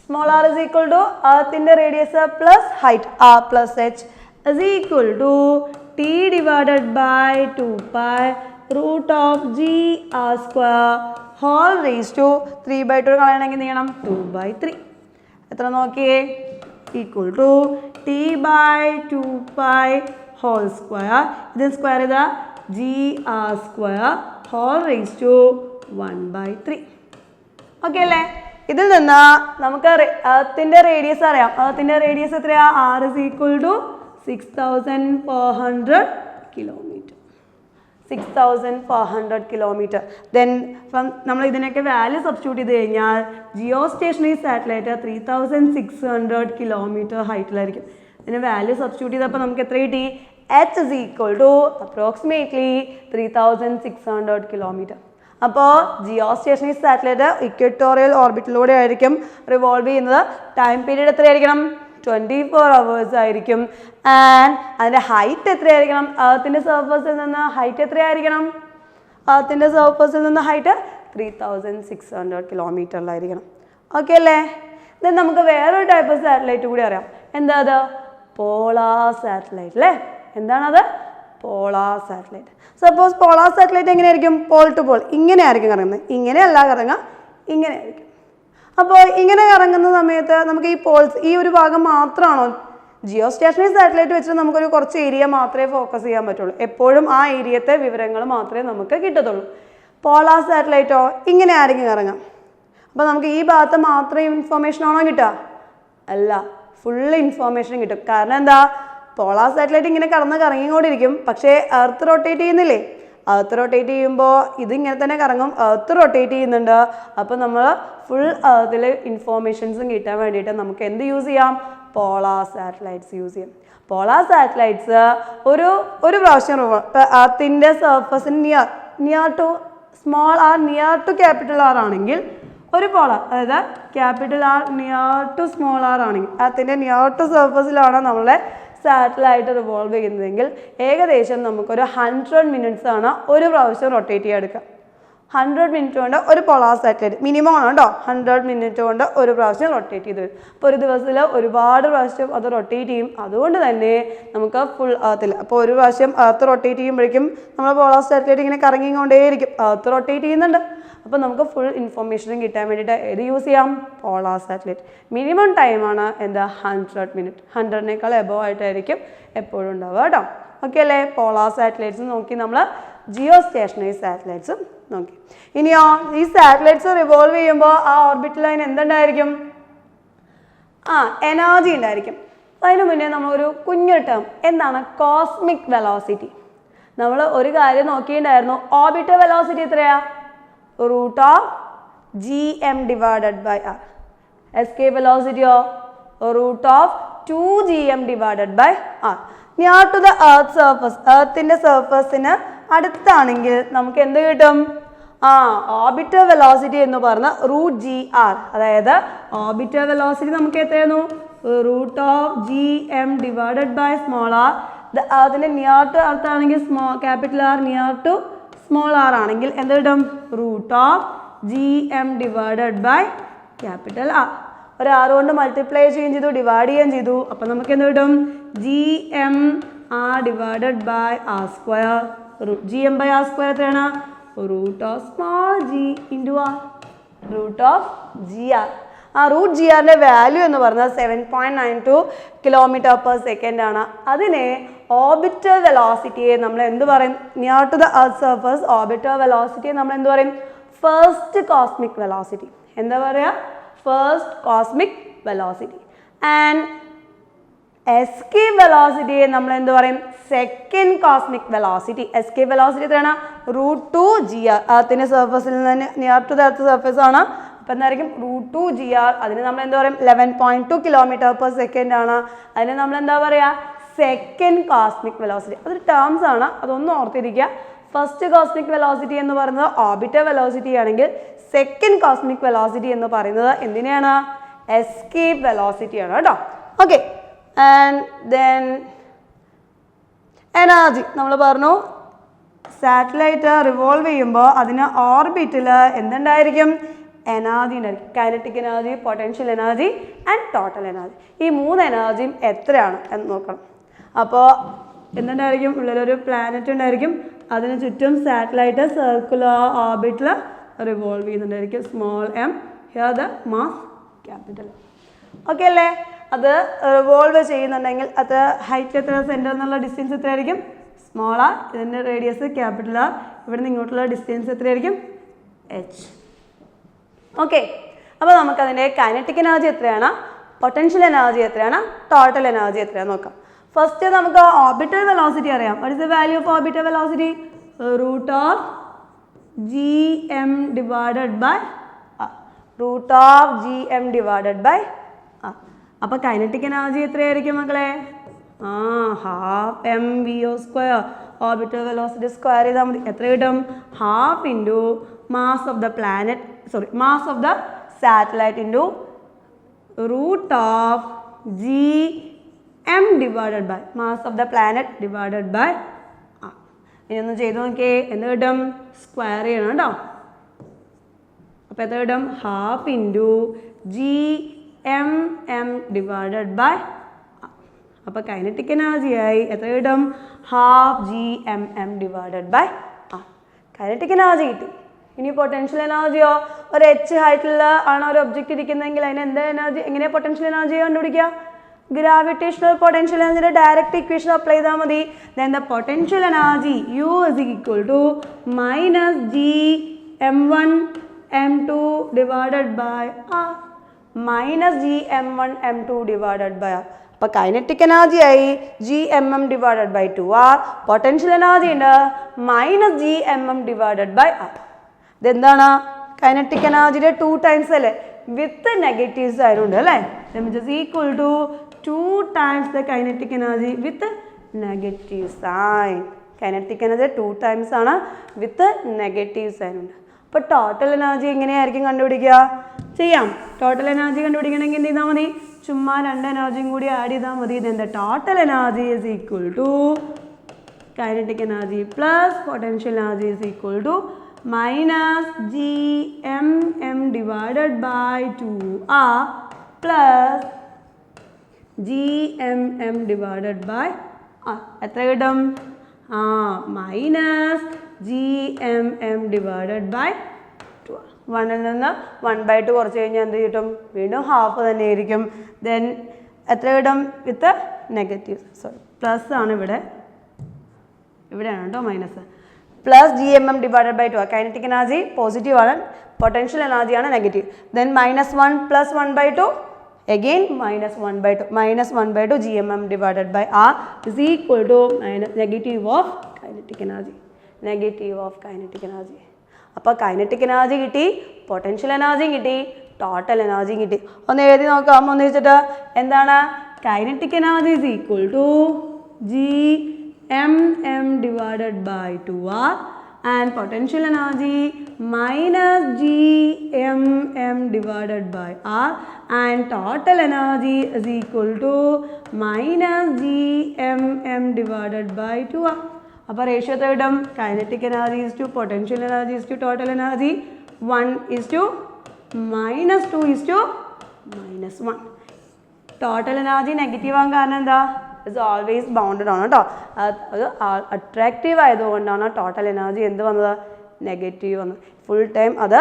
Small R is equal to എർത്തിൻ്റെ radius plus height R plus H is equal to T divided by 2π root of G R square whole raise to 3/2 കളയണമെങ്കിൽ എന്ത് ചെയ്യണം 2/3 എത്ര നോക്കിയേ equal to t/2π whole square ഇത് സ്ക്വയർ ചെയ്താ gr² whole raise to 1/3 okay അല്ലേ ഇതിൽ നിന്ന് നമുക്ക് എർത്തിന്റെ റേഡിയസ് അറിയാം എർത്തിന്റെ റേഡിയസ് എത്രയാ r is equal to 6400 kilometre 6400 kilometre then നമ്മൾ ഇതിനൊക്കെ വാല്യൂ സബ്സ്റ്റിറ്റ്യൂട്ട് ചെയ്ത് കഴിഞ്ഞാൽ ജിയോ സ്റ്റേഷനറി സാറ്റലൈറ്റ് 3600 കിലോമീറ്റർ ഹൈറ്റിലായിരിക്കും ഇതിന് വാല്യൂ സബ്സ്റ്റിറ്റ്യൂട്ട് ചെയ്തപ്പോൾ നമുക്ക് എത്ര കിട്ടി h is equal to approximately 3600 kilometre അപ്പോൾ ജിയോ സ്റ്റേഷനറി സാറ്റലൈറ്റ് ഇക്വറ്റോറിയൽ ഓർബിറ്റിലൂടെ ആയിരിക്കും റിവോൾവ് ചെയ്യുന്നത് ടൈം പീരീഡ് എത്രയായിരിക്കണം 24 hours ആയിരിക്കും ആൻഡ് അതിൻ്റെ ഹൈറ്റ് എത്രയായിരിക്കണം എർത്തിൻ്റെ സർഫസിൽ നിന്ന് ഹൈറ്റ് എത്രയായിരിക്കണം എർത്തിൻ്റെ സർഫസിൽ നിന്ന് ഹൈറ്റ് 3600 കിലോമീറ്ററിലായിരിക്കണം ഓക്കെ അല്ലേ ദെൻ നമുക്ക് വേറൊരു ടൈപ്പ് ഓഫ് സാറ്റലൈറ്റ് കൂടി അറിയാം എന്താ അത് പോളാർ സാറ്റലൈറ്റ് അല്ലേ എന്താണത് polar satellite suppose polar satellite എങ്ങനെയായിരിക്കും പോൾ ടു പോൾ ഇങ്ങനെ ആയിരിക്കും കറങ്ങുന്നത് ഇങ്ങനെയല്ല കറങ്ങുക ഇങ്ങനെ ആയിരിക്കും അപ്പോൾ ഇങ്ങനെ കറങ്ങുന്ന സമയത്ത് നമുക്ക് ഈ പോൾസ് ഈ ഒരു ഭാഗം മാത്രമാണോ ജിയോ സ്റ്റേഷനറി സാറ്റലൈറ്റ് വെച്ചിട്ട് നമുക്കൊരു കുറച്ച് ഏരിയ മാത്രമേ ഫോക്കസ് ചെയ്യാൻ പറ്റുള്ളൂ എപ്പോഴും ആ ഏരിയത്തെ വിവരങ്ങൾ മാത്രമേ നമുക്ക് കിട്ടത്തുള്ളൂ പോളാർ സാറ്റലൈറ്റോ ഇങ്ങനെ ആയിരിക്കും കറങ്ങാം അപ്പോൾ നമുക്ക് ഈ ഭാഗത്ത് മാത്രമേ ഇൻഫോർമേഷൻ ആണോ കിട്ടുക അല്ല ഫുള്ള് ഇൻഫോർമേഷൻ കിട്ടും കാരണം എന്താ പോളാർ സാറ്റലൈറ്റ് ഇങ്ങനെ കറങ്ങിക്കൊണ്ടിരിക്കും പക്ഷേ എർത്ത് റൊട്ടേറ്റ് ചെയ്യുന്നില്ലേ എർത്ത് റൊട്ടേറ്റ് ചെയ്യുമ്പോൾ ഇതിങ്ങനെ തന്നെ കറങ്ങും എർത്ത് റൊട്ടേറ്റ് ചെയ്യുന്നുണ്ട് അപ്പോൾ നമ്മൾ ഫുൾ എർത്തിൽ ഇൻഫോർമേഷൻസും കിട്ടാൻ വേണ്ടിയിട്ട് നമുക്ക് എന്ത് യൂസ് ചെയ്യാം പോളാർ സാറ്റലൈറ്റ്സ് യൂസ് ചെയ്യാം പോളാർ സാറ്റലൈറ്റ്സ് ഒരു പ്രാവശ്യം എർത്തിൻ്റെ സർഫസിന് near to small R near to capital R ആണെങ്കിൽ ഒരു പോളാർ അതായത് capital R near to small R ആണെങ്കിൽ എർത്തിൻ്റെ നിയർ ടു സർഫസിലാണ് നമ്മളെ സാറ്റലൈറ്റ് റിവോൾവ് ചെയ്യുന്നതെങ്കിൽ ഏകദേശം നമുക്കൊരു 100 മിനിറ്റ്സ് ആണ് ഒരു പ്രാവശ്യം റൊട്ടേറ്റ് ചെയ്തെടുക്കുക 100 മിനിറ്റ് കൊണ്ട് ഒരു പോളാർ സാറ്റലൈറ്റ് മിനിമം ആണ് കേട്ടോ 100 മിനിറ്റ് കൊണ്ട് ഒരു പ്രാവശ്യം റൊട്ടേറ്റ് ചെയ്ത് വരും അപ്പോൾ ഒരു ദിവസത്തിൽ ഒരുപാട് പ്രാവശ്യം അത് റൊട്ടേറ്റ് ചെയ്യും അതുകൊണ്ട് തന്നെ നമുക്ക് ഫുൾ എർത്തിൽ അപ്പോൾ ഒരു പ്രാവശ്യം എർത്ത് റൊട്ടേറ്റ് ചെയ്യുമ്പോഴേക്കും നമ്മൾ പോളാർ സാറ്റലൈറ്റ് ഇങ്ങനെ കറങ്ങിക്കൊണ്ടേയിരിക്കും എർത്ത് റൊട്ടേറ്റ് ചെയ്യുന്നുണ്ട് അപ്പോൾ നമുക്ക് ഫുൾ ഇൻഫോർമേഷനും കിട്ടാൻ വേണ്ടിയിട്ട് ഏത് യൂസ് ചെയ്യാം പോളാർ സാറ്റലൈറ്റ് മിനിമം ടൈമാണ് എന്താ 100 മിനിറ്റ് 100നേക്കാൾ എബോവ് ആയിട്ടായിരിക്കും എപ്പോഴും ഉണ്ടാവുക കേട്ടോ ഓക്കെ അല്ലേ പോളാർ സാറ്റലൈറ്റ്സ് നോക്കി നമ്മൾ ജിയോ സ്റ്റേഷനറി സാറ്റലൈറ്റ്സും നോക്കി ഇനിയോ ഈ സാറ്റലൈറ്റ്സ് റിവോൾവ് ചെയ്യുമ്പോൾ ആ ഓർബിറ്റ് ലൈൻ എന്തുണ്ടായിരിക്കും എനർജി ഉണ്ടായിരിക്കും അതിന് മുന്നേ നമ്മളൊരു കുഞ്ഞു ടേം എന്താണ് കോസ്മിക് വെലോസിറ്റി നമ്മൾ ഒരു കാര്യം നോക്കിയിട്ടുണ്ടായിരുന്നു ഓർബിറ്റൽ വെലോസിറ്റി എത്രയാ root of gm divided by r escape velocity root of 2gm divided by r near to the earth surface earthന്റെ സർഫസിന് അടുത്താണെങ്കിൽ നമുക്ക് എന്ത് കിട്ടും ഓർബിറ്റൽ വെലോസിറ്റി എന്ന് പറഞ്ഞ റൂട്ട് ജി ആർ അതായത് ഓർബിറ്റൽ വെലോസിറ്റി നമുക്ക് എത്രയായിരുന്നു root of g M divided by small r അതിൻ്റെ നിയർ ടു എർത്ത് ആണെങ്കിൽ capital R near to small R ആണെങ്കിൽ എന്ത് കിട്ടും root of g M divided by capital R ഒരു ആർ കൊണ്ട് മൾട്ടിപ്ലൈ ചെയ്യുകയും ചെയ്തു ഡിവൈഡ് ചെയ്യുകയും ചെയ്തു അപ്പം നമുക്ക് എന്ത് കിട്ടും G m r divided by R square G M by R square എത്രയാണ് root of small G into R root of G R ആ റൂട്ട് ജി ആറിൻ്റെ വാല്യൂ എന്ന് പറഞ്ഞാൽ 7.92 km/s ആണ് അതിനെ ഓർബിറ്റൽ വെലോസിറ്റിയെ നമ്മൾ എന്ത് പറയും near to the earth surface orbital വെലോസിറ്റിയെ നമ്മൾ എന്ത് പറയും ഫസ്റ്റ് കോസ്മിക് വെലോസിറ്റി എന്താ പറയുക first cosmic velocity and escape വെലോസിറ്റിയെ നമ്മൾ എന്ത് പറയും second cosmic velocity escape velocity എത്രയാണ് √2 എർത്തിൻ്റെ സർഫസിൽ നിന്ന് near to the earth surface ആണ് അപ്പം എന്തായിരിക്കും √2 അതിന് നമ്മൾ എന്താ പറയും 11.2 km/s ആണ് അതിന് നമ്മൾ എന്താ പറയുക സെക്കൻഡ് കോസ്മിക് വെലോസിറ്റി അതൊരു ടേംസ് ആണ് അതൊന്നും ഓർത്തിരിക്കുക ഫസ്റ്റ് കോസ്മിക് വെലോസിറ്റി എന്ന് പറയുന്നത് ഓർബിറ്റൽ വെലോസിറ്റി ആണെങ്കിൽ സെക്കൻഡ് കോസ്മിക് വെലോസിറ്റി എന്ന് പറയുന്നത് എന്തിനാണ് എസ്കേപ്പ് വെലോസിറ്റി ആണ് കേട്ടോ ഓക്കെ ആൻഡ് ദെൻ എനർജി നമ്മൾ പറഞ്ഞു സാറ്റലൈറ്റ് റിവോൾവ് ചെയ്യുമ്പോൾ അതിന് ഓർബിറ്റിൽ എന്തുണ്ടായിരിക്കും എനർജി ഉണ്ടായിരിക്കും kinetic energy potential energy and total energy ഈ 3 എനർജിയും എത്രയാണ് എന്ന് നോക്കണം അപ്പോൾ എന്തുണ്ടായിരിക്കും ഉള്ളിലൊരു പ്ലാനറ്റ് ഉണ്ടായിരിക്കും അതിന് ചുറ്റും സാറ്റലൈറ്റ് സർക്കുലർ ഓർബിറ്റിൽ റിവോൾവ് ചെയ്യുന്നുണ്ടായിരിക്കും. Small M, here the mass capital. Okay അല്ലേ? അത് റിവോൾവ് ചെയ്യുന്നുണ്ടെങ്കിൽ അത് ഹൈറ്റ് എത്ര, സെൻറ്റർ എന്നുള്ള ഡിസ്റ്റൻസ് എത്രയായിരിക്കും? Small r. ഇതിൻ്റെ റേഡിയസ് ക്യാപിറ്റൽ ആർ. ഇവിടെ നിന്ന് ഇങ്ങോട്ടുള്ള ഡിസ്റ്റൻസ് എത്രയായിരിക്കും? എച്ച്. ഓക്കെ, അപ്പോൾ നമുക്കതിൻ്റെ കൈനറ്റിക് എനർജി എത്രയാണ്, പൊട്ടൻഷ്യൽ എനർജി എത്രയാണ്, ടോട്ടൽ എനർജി എത്രയാണ് നോക്കാം. ഫസ്റ്റ് നമുക്ക് ഓർബിറ്റൽ വെലോസിറ്റി അറിയാം. What is the value of orbital velocity? Root of gm divided by root of gm divided by അപ്പോൾ കൈനറ്റിക് എനർജി എത്രയായിരിക്കും മക്കളെ? Half m v o square. Orbital velocity square ചെയ്താൽ മതി. എത്ര കിട്ടും? Half into mass of the planet, sorry mass of the satellite into root of gm divided by mass of the planet divided by ഇനി ഒന്ന് ചെയ്ത് നോക്കിയേ. എന്ത് കിട്ടും? സ്ക്വയർ ചെയ്യണം കേട്ടോ. അപ്പോൾ എത്ര കിട്ടും? Half into gm divided by അപ്പോൾ കൈനറ്റിക് എനർജിയായി എത്ര കിട്ടും? Half gmm divided by kinetic energy കിട്ടി. ഇനി പൊട്ടൻഷ്യൽ എനർജിയോ? ഒരു എച്ച് ഹൈറ്റിൽ ആണ് ഒരു ഒബ്ജക്റ്റ് ഇരിക്കുന്നതെങ്കിൽ അതിന് എന്താ എനർജി, എങ്ങനെയാണ് പൊട്ടൻഷ്യൽ എനർജി കണ്ടുപിടിക്കുക? ഗ്രാവിറ്റേഷണൽ പൊട്ടൻഷ്യൽ എനർജിയുടെ ഡയറക്റ്റ് ഇക്വേഷൻ അപ്ലൈ ചെയ്താൽ മതി. Then the potential energy U is equal to minus gm1 m2 divided by r minus gm1 m2 divided by r. അപ്പോൾ കൈനറ്റിക് എനർജി ആയി gmm divided by 2r. Potential energy ഉണ്ട് minus gmm divided by r. ഇതെന്താണ്? കൈനറ്റിക് എനർജിയുടെ 2 ടൈംസ് അല്ലേ, വിത്ത് നെഗറ്റീവ്സ് ആയതുകൊണ്ട് അല്ലേ. Which is equal to 2 times the kinetic energy with negative sign. Kinetic energy 2 times ആണ് വിത്ത് നെഗറ്റീവ് സൈൻ ഉണ്ട്. അപ്പോൾ ടോട്ടൽ എനർജി എങ്ങനെയായിരിക്കും കണ്ടുപിടിക്കുക? ചെയ്യാം. ടോട്ടൽ എനർജി കണ്ടുപിടിക്കണമെങ്കിൽ എന്ത് ചെയ്താൽ മതി? ചുമ്മാ 2 എനർജിയും കൂടി ആഡ് ചെയ്താൽ മതി. Then total energy is equal to kinetic energy plus potential energy is equal to minus gmm divided by 2r plus gmm divided by എത്ര കിട്ടും? Minus gmm divided by 2. 1ൽ നിന്ന് 1/2 കുറച്ച് കഴിഞ്ഞാൽ എന്ത് കിട്ടും? വീണ്ടും ഹാഫ് തന്നെ ആയിരിക്കും. ദെൻ എത്ര കിട്ടും? വിത്ത് നെഗറ്റീവ്, സോറി പ്ലസ് ആണ് ഇവിടെയാണ് കേട്ടോ minus. Plus gmm divided by 2. Kinetic energy positive ആണ്, പൊട്ടൻഷ്യൽ എനർജിയാണ് negative. Then -1 plus 1/2 again -1/2 -1/2 gmm divided by r is equal to negative of kinetic energy. Negative of kinetic energy. അപ്പോൾ കൈനറ്റിക് എനർജി കിട്ടി, പൊട്ടൻഷ്യൽ എനർജിയും കിട്ടി, ടോട്ടൽ എനർജിയും കിട്ടി. ഒന്ന് എഴുതി നോക്കാം. ഒന്ന് വെച്ചിട്ട് എന്താണ്? Kinetic energy is equal to gmm divided by 2r and potential energy minus gmm divided by r and total energy is equal to minus gmm divided by 2r. അപ്പോൾ റേഷ്യോ എത്ര കിട്ടും? Kinetic energy is to potential energy is to total energy 1:2 -1. Total energy negative ആകാൻ കാരണം എന്താ? ഇറ്റ്സ് ഓൾവേസ് ബൗണ്ടഡ് ആണ് കേട്ടോ. അത് അട്രാക്റ്റീവ് ആയതുകൊണ്ടാണ് ടോട്ടൽ എനർജി എന്ത് വന്നത്? നെഗറ്റീവ് വന്നത്. ഫുൾ ടൈം അത്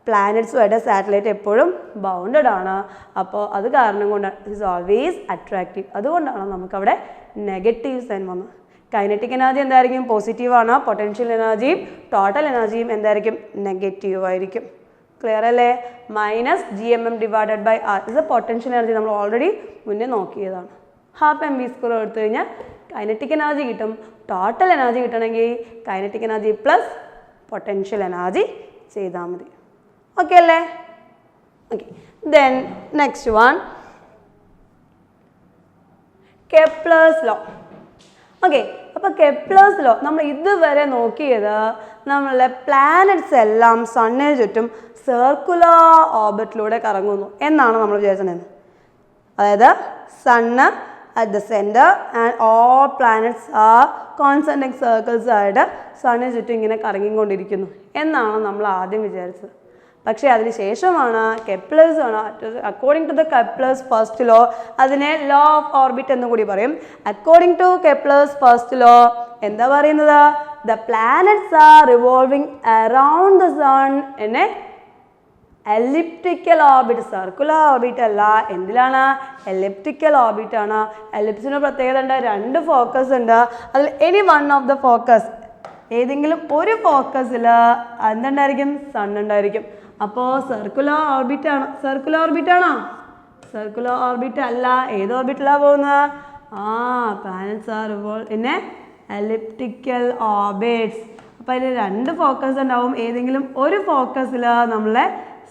പ്ലാനറ്റ്സുമായിട്ട് സാറ്റലൈറ്റ് എപ്പോഴും ബൗണ്ടഡ് ആണ്. അപ്പോൾ അത് കാരണം കൊണ്ടാണ് ഇറ്റ്സ് ഓൾവേസ് അട്രാക്റ്റീവ്. അതുകൊണ്ടാണ് നമുക്കവിടെ നെഗറ്റീവ് സൈൻ വന്നത്. കൈനറ്റിക് എനർജി എന്തായിരിക്കും? പോസിറ്റീവ് ആണ്. പൊട്ടൻഷ്യൽ എനർജിയും ടോട്ടൽ എനർജിയും എന്തായിരിക്കും? നെഗറ്റീവ് ആയിരിക്കും. ക്ലിയർ അല്ലേ? Minus gmm divided by r is potential energy. നമ്മൾ ഓൾറെഡി മുന്നേ നോക്കിയതാണ്. ഹാഫ് mv സ്ക്വയർ എടുത്തു കഴിഞ്ഞാൽ കൈനറ്റിക് എനർജി കിട്ടും. ടോട്ടൽ എനർജി കിട്ടണമെങ്കിൽ kinetic energy plus potential energy ചെയ്താൽ മതി. ഓക്കെ അല്ലേ? Okay. Then next one Kepler's law. Okay, അപ്പോൾ കെപ്ലേഴ്സ് ലോ നമ്മൾ ഇതുവരെ നോക്കിയത് നമ്മളെ പ്ലാനറ്റ്സ് എല്ലാം സണ്ണിന് ചുറ്റും സർക്കുലർ ഓർബിറ്റിലൂടെ കറങ്ങുന്നു എന്നാണ് നമ്മൾ വിചാരിച്ചിരുന്നത്. അതായത് sun at the center and all planets are concentric circles ആയിട്ട് സണ്ണിന് ചുറ്റും ഇങ്ങനെ കറങ്ങിക്കൊണ്ടിരിക്കുന്നു എന്നാണ് നമ്മൾ ആദ്യം വിചാരിച്ചത്. പക്ഷേ അതിന് ശേഷമാണ് കെപ്ലേഴ്സ് ആണ് according to the Kepler's first law, അതിനെ ലോ ഓഫ് ഓർബിറ്റ് എന്നും കൂടി പറയും. According to Kepler's first law എന്താ പറയുന്നത്? the planets are revolving around the sun in a elliptical orbit. Circular orbit അല്ല, എന്തിലാണ്? എലിപ്റ്റിക്കൽ ഓർബിറ്റ് ആണ്. എലിപ്സിന് പ്രത്യേകത ഉണ്ട്, 2 ഫോക്കസ് ഉണ്ട്. അതിൽ any one of the focus, ഏതെങ്കിലും ഒരു ഫോക്കസിൽ എന്തുണ്ടായിരിക്കും? സൺ ഉണ്ടായിരിക്കും. അപ്പോൾ സർക്കുലർ ഓർബിറ്റ് ആണ്. സർക്കുലർ ഓർബിറ്റ് ആണോ? സർക്കുലർ ഓർബിറ്റ് അല്ല. ഏത് ഓർബിറ്റിലാണ് പോകുന്നത്? planets are revolved in a elliptical orbits. അപ്പോൾ അതിൽ 2 ഫോക്കസ് ഉണ്ടാവും. ഏതെങ്കിലും ഒരു ഫോക്കസിൽ നമ്മളെ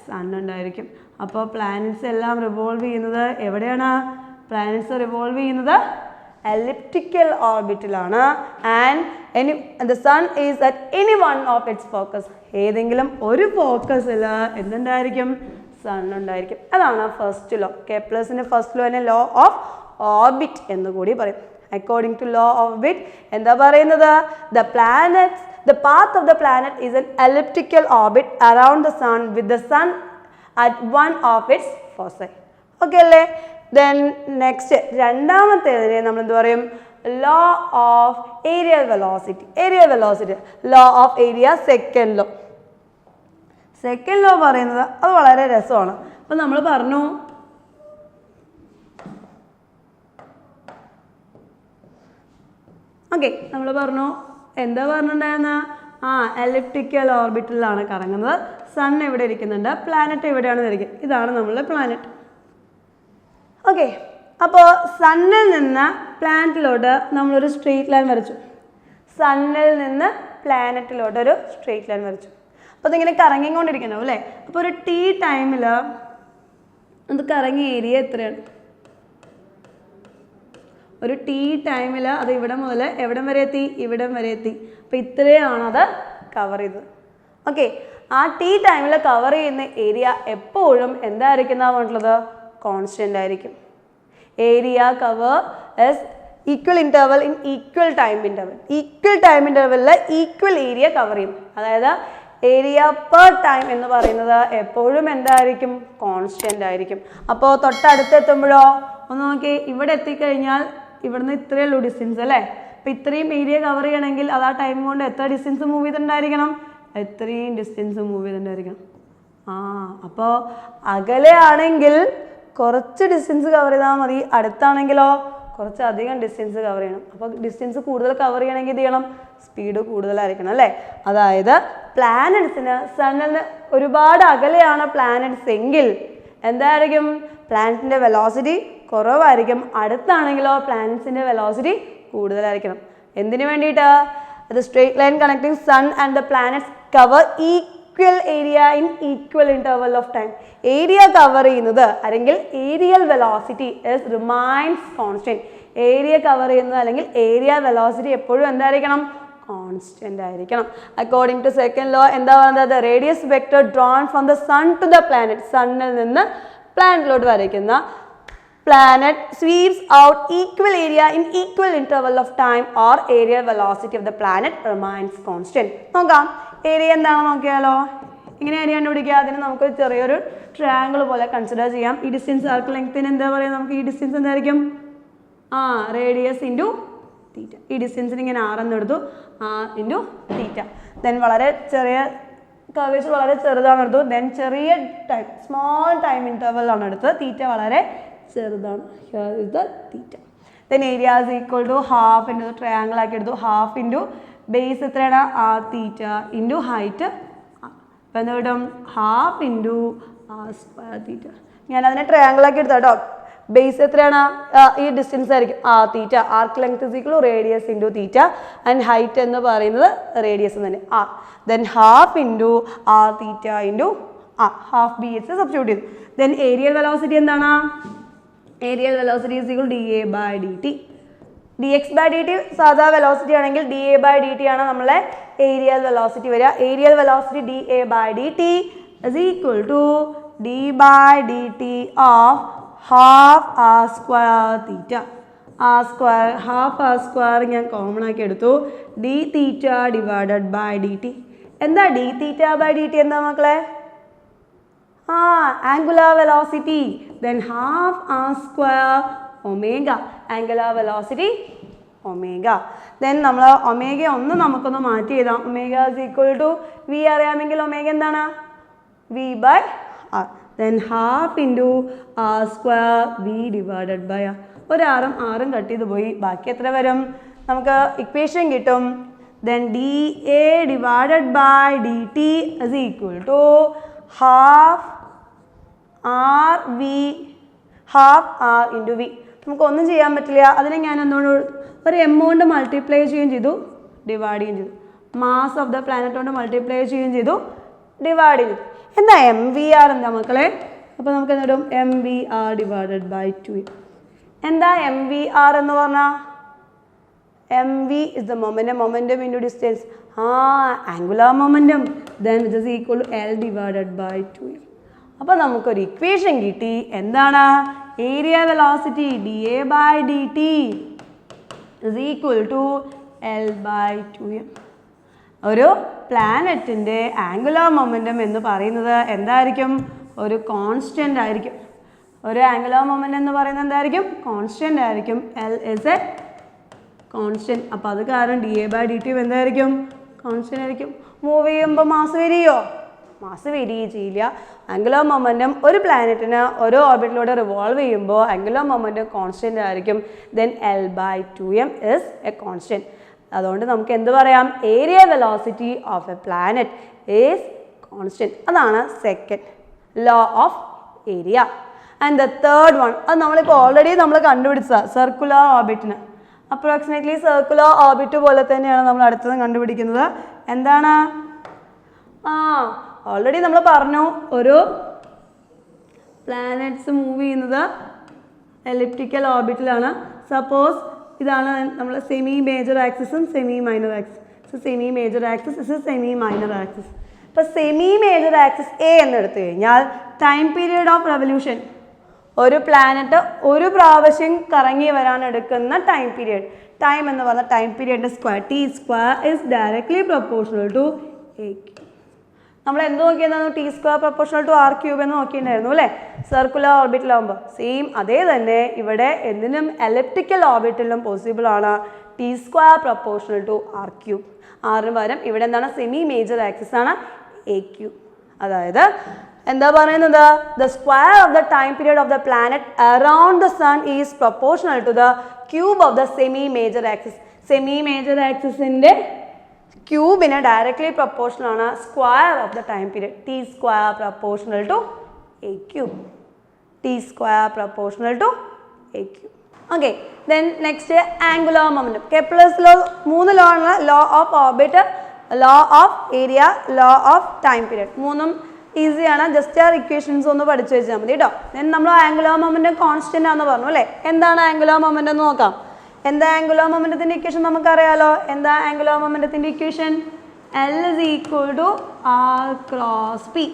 സൺ ഉണ്ടായിരിക്കും. അപ്പോൾ പ്ലാനറ്റ്സ് എല്ലാം റിവോൾവ് ചെയ്യുന്നത് എവിടെയാണ്? പ്ലാനറ്റ്സ് റിവോൾവ് ചെയ്യുന്നത് എലിപ്റ്റിക്കൽ ഓർബിറ്റിലാണ്. And the sun is at any one of its focus. ഏതെങ്കിലും ഒരു ഫോക്കസിൽ എന്തുണ്ടായിരിക്കും? സൺ ഉണ്ടായിരിക്കും. അതാണ് ഫസ്റ്റ് ലോ. കെപ്ലറിന്റെ ഫസ്റ്റ് ലോനെ ലോ ഓഫ് ഓർബിറ്റ് എന്ന് കൂടി പറയും. According to law of orbit എന്താ പറയുന്നത്? The path of the planet is an elliptical orbit around the sun with the sun at one of its foci. Okay അല്ലേ? Then next രണ്ടാമത്തേതിനെ നമ്മൾ എന്ത് പറയും? Law of aerial velocity. Aerial velocity. Law of area, second law. Second law പറയുന്നത് അത് വളരെ രസമാണ്. അപ്പോൾ നമ്മൾ പറഞ്ഞു നമ്മൾ പറഞ്ഞു എന്താ പറഞ്ഞിട്ടുണ്ടായിരുന്ന? എലിപ്റ്റിക്കൽ ഓർബിറ്റിലാണ് കറങ്ങുന്നത്. സൺ എവിടെ ഇരിക്കുന്നുണ്ട്? പ്ലാനറ്റ് എവിടെയാണ് ഇരിക്കുന്നത്? ഇതാണ് നമ്മളുടെ പ്ലാനറ്റ്. ഓക്കെ, അപ്പോൾ സണ്ണിൽ നിന്ന് പ്ലാനറ്റിലോട്ട് നമ്മളൊരു സ്ട്രെയിറ്റ് ലൈൻ വരച്ചു. സണ്ണിൽ നിന്ന് പ്ലാനറ്റിലോട്ട് ഒരു സ്ട്രെയിറ്റ് ലൈൻ വരച്ചു. അപ്പോൾ അതിങ്ങനെ കറങ്ങിക്കൊണ്ടിരിക്കണം അല്ലേ? അപ്പോൾ ഒരു ടി ടൈമിൽ അത് കറങ്ങിയ ഏരിയ എത്രയാണ്? ഒരു ടി ടൈമിൽ അത് ഇവിടെ മുതൽ എവിടം വരെ എത്തി? ഇവിടം വരെ എത്തി. അപ്പോൾ ഇത്രയാണ് അത് കവർ ചെയ്തത്. ഓക്കെ, ആ ടി ടൈമിൽ കവർ ചെയ്യുന്ന ഏരിയ എപ്പോഴും എന്തായിരിക്കും പറഞ്ഞിട്ടുള്ളത്? കോൺസ്റ്റൻ്റ് ആയിരിക്കും. Area covers equal interval in equal time interval. Equal time ഇൻ്റർവെല്ലിൽ ഈക്വൽ ഏരിയ കവർ ചെയ്യും. അതായത് ഏരിയ പെർ ടൈം എന്ന് പറയുന്നത് എപ്പോഴും എന്തായിരിക്കും? കോൺസ്റ്റൻ്റ് ആയിരിക്കും. അപ്പോൾ തൊട്ടടുത്തെത്തുമ്പോഴോ ഒന്ന് നോക്കി, ഇവിടെ എത്തിക്കഴിഞ്ഞാൽ ഇവിടുന്ന് ഇത്രയേ ഉള്ളൂ ഡിസ്റ്റൻസ് അല്ലേ? അപ്പോൾ ഇത്രയും ഏരിയ കവർ ചെയ്യണമെങ്കിൽ അത് ആ ടൈം കൊണ്ട് എത്ര ഡിസ്റ്റൻസ് മൂവ് ചെയ്തിട്ടുണ്ടായിരിക്കണം? എത്രയും ഡിസ്റ്റൻസ് മൂവ് ചെയ്തിട്ടുണ്ടായിരിക്കണം. അപ്പോൾ അകലെയാണെങ്കിൽ കുറച്ച് ഡിസ്റ്റൻസ് കവർ ചെയ്താൽ മതി. അടുത്താണെങ്കിലോ കുറച്ചധികം ഡിസ്റ്റൻസ് കവർ ചെയ്യണം. അപ്പോൾ ഡിസ്റ്റൻസ് കൂടുതൽ കവർ ചെയ്യണമെങ്കിൽ എന്ത് ചെയ്യണം? സ്പീഡ് കൂടുതലായിരിക്കണം അല്ലേ? അതായത് പ്ലാനറ്റ്സിന് സണ്ണിൽ നിന്ന് ഒരുപാട് അകലെയാണ് പ്ലാനറ്റ്സ് എങ്കിൽ എന്തായിരിക്കും? പ്ലാനറ്റിൻ്റെ വെലോസിറ്റി കുറവായിരിക്കും. അടുത്താണെങ്കിലോ പ്ലാനറ്റ്സിൻ്റെ വെലോസിറ്റി കൂടുതലായിരിക്കണം. എന്തിനു വേണ്ടിയിട്ട്? The straight line connecting sun and the planets cover equal area in equal interval of time. Area cover ചെയ്യുന്നത് അല്ലെങ്കിൽ aerial velocity remains constant. Area cover ചെയ്യുന്നത് അല്ലെങ്കിൽ ഏരിയ വെലോസിറ്റി എപ്പോഴും എന്തായിരിക്കണം? കോൺസ്റ്റന്റ് ആയിരിക്കണം. അക്കോർഡിംഗ് ടു സെക്കൻഡ് ലോ എന്താ പറയുന്നത്? The radius vector drawn from the sun to the planet. സണ്ണിൽ നിന്ന് പ്ലാനറ്റിലോട്ട് വരയ്ക്കുന്ന planet sweeps out equal area in equal interval of time or aerial velocity of the planet remains constant. നോക്കാം ഏരിയ എന്താണെന്ന് നോക്കിയാലോ. ഇങ്ങനെ ഏരിയ കണ്ടുപിടിക്കുക. അതിന് നമുക്ക് ചെറിയൊരു ട്രയാങ്കിൾ പോലെ കൺസിഡർ ചെയ്യാം. ഈ ഡിസ്റ്റൻസ് ആർക്ക് ലെങ്ത്തിന് എന്താ പറയുക? നമുക്ക് ഈ ഡിസ്റ്റൻസ് എന്തായിരിക്കും? റേഡിയസ് ഇൻറ്റു തീറ്റ. ഈ ഡിസ്റ്റൻസിന് ഇങ്ങനെ ആർ എന്ന് എടുത്തു, ആർ ഇൻറ്റു തീറ്റ. ദെൻ വളരെ ചെറിയ കർവേച്ചർ വളരെ ചെറുതാണ് എടുത്തു. ദെൻ ചെറിയ ടൈം സ്മോൾ ടൈം ഇൻ്റർവൽ ആണ് എടുത്തത്. തീറ്റ വളരെ ചെറുതാണ്. Here is the theta. Then area is equal to half into triangle ആക്കി എടുത്തു. ഹാഫ് ഇൻറ്റു ബേസ് എത്രയാണ്? R theta into height. അപ്പോൾ എന്താ കിട്ടും? Half into r square theta. ഞാനതിനെ ട്രയാങ്കിൾ ആക്കി എടുത്തു കേട്ടോ. ബേസ് എത്രയാണ്? ഈ ഡിസ്റ്റൻസ് ആയിരിക്കും theta. Arc length is equal radius into theta and height എന്ന് പറയുന്നത് റേഡിയസ് തന്നെ R. Then half into R theta into half B H substitute ചെയ്തു. ദെൻ ഏരിയൽ വെലോസിറ്റി എന്താണ്? Areal velocity is equal D A by D T. D X by D T സാധാ വെലോസിറ്റി ആണെങ്കിൽ D A by D T ആണ് നമ്മളെ ഏരിയൽ വെലോസിറ്റി വരിക. Areal velocity D A by D T is equal to D by D T of half R square theta. R square half R square ഞാൻ കോമൺ ആക്കി എടുത്തു. D theta divided by D T. എന്താ D theta by D T? എന്താ മക്കളെ? angular velocity. Then half r square omega. Angular velocity omega. Then നമ്മൾ ഒമേഗ നമുക്കൊന്ന് മാറ്റി എഴുതാം. Omega is equal to v അറിയാമെങ്കിൽ ഒമേഗ എന്താണ്? V by r. Then half into r square v divided by r. ഒരു ആറും കട്ട് ചെയ്ത് പോയി. ബാക്കി എത്ര വരും? നമുക്ക് ഇക്വേഷൻ കിട്ടും. Then d A divided by D T is equal to half r v half r into v. നമുക്കൊന്നും ചെയ്യാൻ പറ്റില്ല. അതിനെ ഞാൻ ഒന്നുകൊണ്ട് ഒരു എം കൊണ്ട് മൾട്ടിപ്ലൈ ചെയ്യുകയും ചെയ്തു, ഡിവൈഡ് ചെയ്യുകയും ചെയ്തു. മാസ് ഓഫ് ദ പ്ലാനറ്റ് കൊണ്ട് മൾട്ടിപ്ലൈ ചെയ്യുകയും ചെയ്തു, ഡിവൈഡ് ചെയ്തു. എന്താ എം വി ആർ? എന്താ മക്കളെ? അപ്പോൾ നമുക്ക് എന്തിടും? M V R divided by 2. എന്താ എം വി ആർ എന്ന് പറഞ്ഞാൽ? M V is the momentum into distance. Angular momentum. Then it is equal to L divided by 2. അപ്പോൾ നമുക്കൊരു ഇക്വേഷൻ കിട്ടി. എന്താണ്? Area velocity D A by D T is equal to L by 2m. ഒരു പ്ലാനറ്റിൻ്റെ ആംഗുലാർ മൊമെൻറ്റം എന്ന് പറയുന്നത് എന്തായിരിക്കും? ഒരു കോൺസ്റ്റൻ്റ് ആയിരിക്കും. ഒരു ആംഗുലാർ മൊമെൻറ്റം എന്ന് പറയുന്നത് എന്തായിരിക്കും? കോൺസ്റ്റൻ്റ് ആയിരിക്കും. L is a constant. അപ്പോൾ അത് കാരണം D A by D T എന്തായിരിക്കും? കോൺസ്റ്റൻ്റ് ആയിരിക്കും. മൂവ് ചെയ്യുമ്പോൾ മാസ് വരികയോ? മാസ് വരികയും ചെയ്യില്ല. ആംഗുലാർ മൊമെൻറ്റം ഒരു പ്ലാനറ്റിന് ഒരു ഓർബിറ്റിലൂടെ റിവോൾവ് ചെയ്യുമ്പോൾ ആംഗുലാർ മൊമെൻറ്റം കോൺസ്റ്റൻ്റ് ആയിരിക്കും. Then L by 2m is a constant. അതുകൊണ്ട് നമുക്ക് എന്ത് പറയാം? Area velocity of a planet is constant. അതാണ് second law of area. And the third one, അത് നമ്മളിപ്പോൾ ഓൾറെഡി നമ്മൾ കണ്ടുപിടിച്ചതാണ്. സർക്കുലർ ഓർബിറ്റിന് അപ്രോക്സിമേറ്റ്ലി സർക്കുലർ ഓർബിറ്റ് പോലെ തന്നെയാണ് നമ്മൾ അടുത്തത് കണ്ടുപിടിക്കുന്നത്. എന്താണ്? ഓൾറെഡി നമ്മൾ പറഞ്ഞു, ഒരു പ്ലാനറ്റ്സ് മൂവ് ചെയ്യുന്നത് എലിപ്റ്റിക്കൽ ഓർബിറ്റിലാണ്. സപ്പോസ് ഇതാണ് നമ്മൾ സെമി മേജർ ആക്സിസും semi minor axis. Semi major axis is semi minor axis. ഇപ്പോൾ സെമി മേജർ ആക്സിസ് എ എന്നെടുത്തു കഴിഞ്ഞാൽ ടൈം പീരിയഡ് ഓഫ് റെവല്യൂഷൻ, ഒരു പ്ലാനറ്റ് ഒരു പ്രാവശ്യം കറങ്ങി വരാൻ എടുക്കുന്ന ടൈം പീരിയഡ്. ടൈം എന്ന് പറഞ്ഞാൽ ടൈം പീരിയഡിൻ്റെ square. T square is directly proportional to A cube. നമ്മൾ എന്ത് നോക്കിയതാണ്? T square proportional to R cube എന്ന് നോക്കിയിട്ടുണ്ടായിരുന്നു അല്ലേ? സർക്കുലർ ഓർബിറ്റിലാവുമ്പോൾ സെയിം അതേ തന്നെ ഇവിടെ എന്തിനും എലിപ്റ്റിക്കൽ ഓർബിറ്റിലും പോസിബിൾ ആണ് T square proportional to R cube. ആറിന് പകരം ഇവിടെ എന്താണ്? സെമി മേജർ ആക്സിസ് ആണ് എ ക്യൂബ്. അതായത് എന്താ പറയുന്നത്? The square of the time period of the planet around the sun is proportional to the cube of the semi major axis. Semi major ആക്സിസിൻ്റെ ക്യൂബിന് ഡയറക്ട്ലി പ്രൊപ്പോർഷണൽ ആണ് square of the time period. T square proportional to A cube. T square proportional to A cube. Okay. Then next angular momentum. Kepler's law 3 law ആണ്. Law of orbit, law of area, law of time period. മൂന്നും ഈസിയാണ്. ജസ്റ്റ് ആ ഇക്വേഷൻസ് ഒന്ന് പഠിച്ചു വെച്ചാൽ മതി കേട്ടോ. ദെൻ നമ്മൾ ആംഗുലാർ മൊമെൻറ്റം കോൺസ്റ്റൻ്റ് ആണെന്ന് പറഞ്ഞു അല്ലേ? എന്താണ് ആംഗുലാർ മൊമെൻറ്റം എന്ന് നോക്കാം. എന്താ ആംഗുലാർ മൊമെൻറ്റത്തിൻ്റെ ഇക്വേഷൻ? നമുക്കറിയാലോ. എന്താ ആംഗുലാർ മൊമെൻറ്റത്തിൻ്റെ equation? L is equal to R cross P.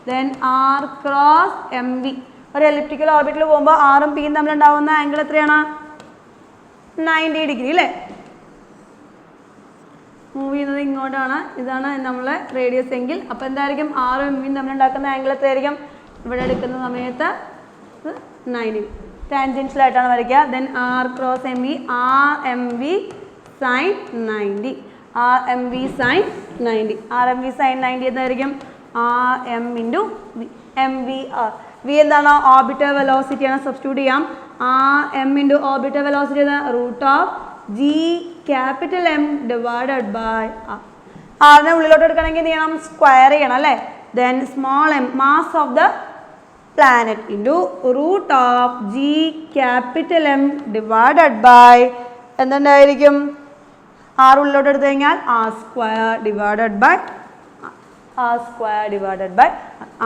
Then R cross M V. ഒരു എലിപ്റ്റിക്കൽ ഓർബിറ്റിൽ പോകുമ്പോൾ ആറും പിയും തമ്മിലുണ്ടാവുന്ന ആംഗിൾ എത്രയാണ്? 90 ഡിഗ്രി അല്ലേ? മൂവ് ചെയ്യുന്നത് ഇങ്ങോട്ടാണ്. ഇതാണ് നമ്മളെ റേഡിയസ് എങ്കിൽ അപ്പോൾ എന്തായിരിക്കും? ആറും എം വിയും തമ്മിലുണ്ടാക്കുന്ന ആംഗിൾ എത്രയായിരിക്കും? ഇവിടെ എടുക്കുന്ന സമയത്ത് 90. ടാൻജൻഷ്യലായിട്ടാണ് വരയ്ക്കുക. Then R cross M V, r m v sine 90. R m v sine 90. R m v sine 90 എന്തായിരിക്കും? R m into v. M V r. V എന്താണ്? ഓർബിറ്റൽ വെലോസിറ്റിയാണ്. സബ്സ്റ്റിറ്റ്യൂട്ട് ചെയ്യാം. R m into orbital velocity root of g capital M divided by r. ആറിനെ ഉള്ളിലോട്ട് എടുക്കണമെങ്കിൽ എന്ത് ചെയ്യണം? സ്ക്വയർ ചെയ്യണം അല്ലേ? Then small m mass of the planet into root of g capital M divided by എന്തുണ്ടായിരിക്കും? ആറ് ഉള്ളിലോട്ട് എടുത്തു കഴിഞ്ഞാൽ ആർ സ്ക്വയർ ഡിവൈഡഡ് ബൈ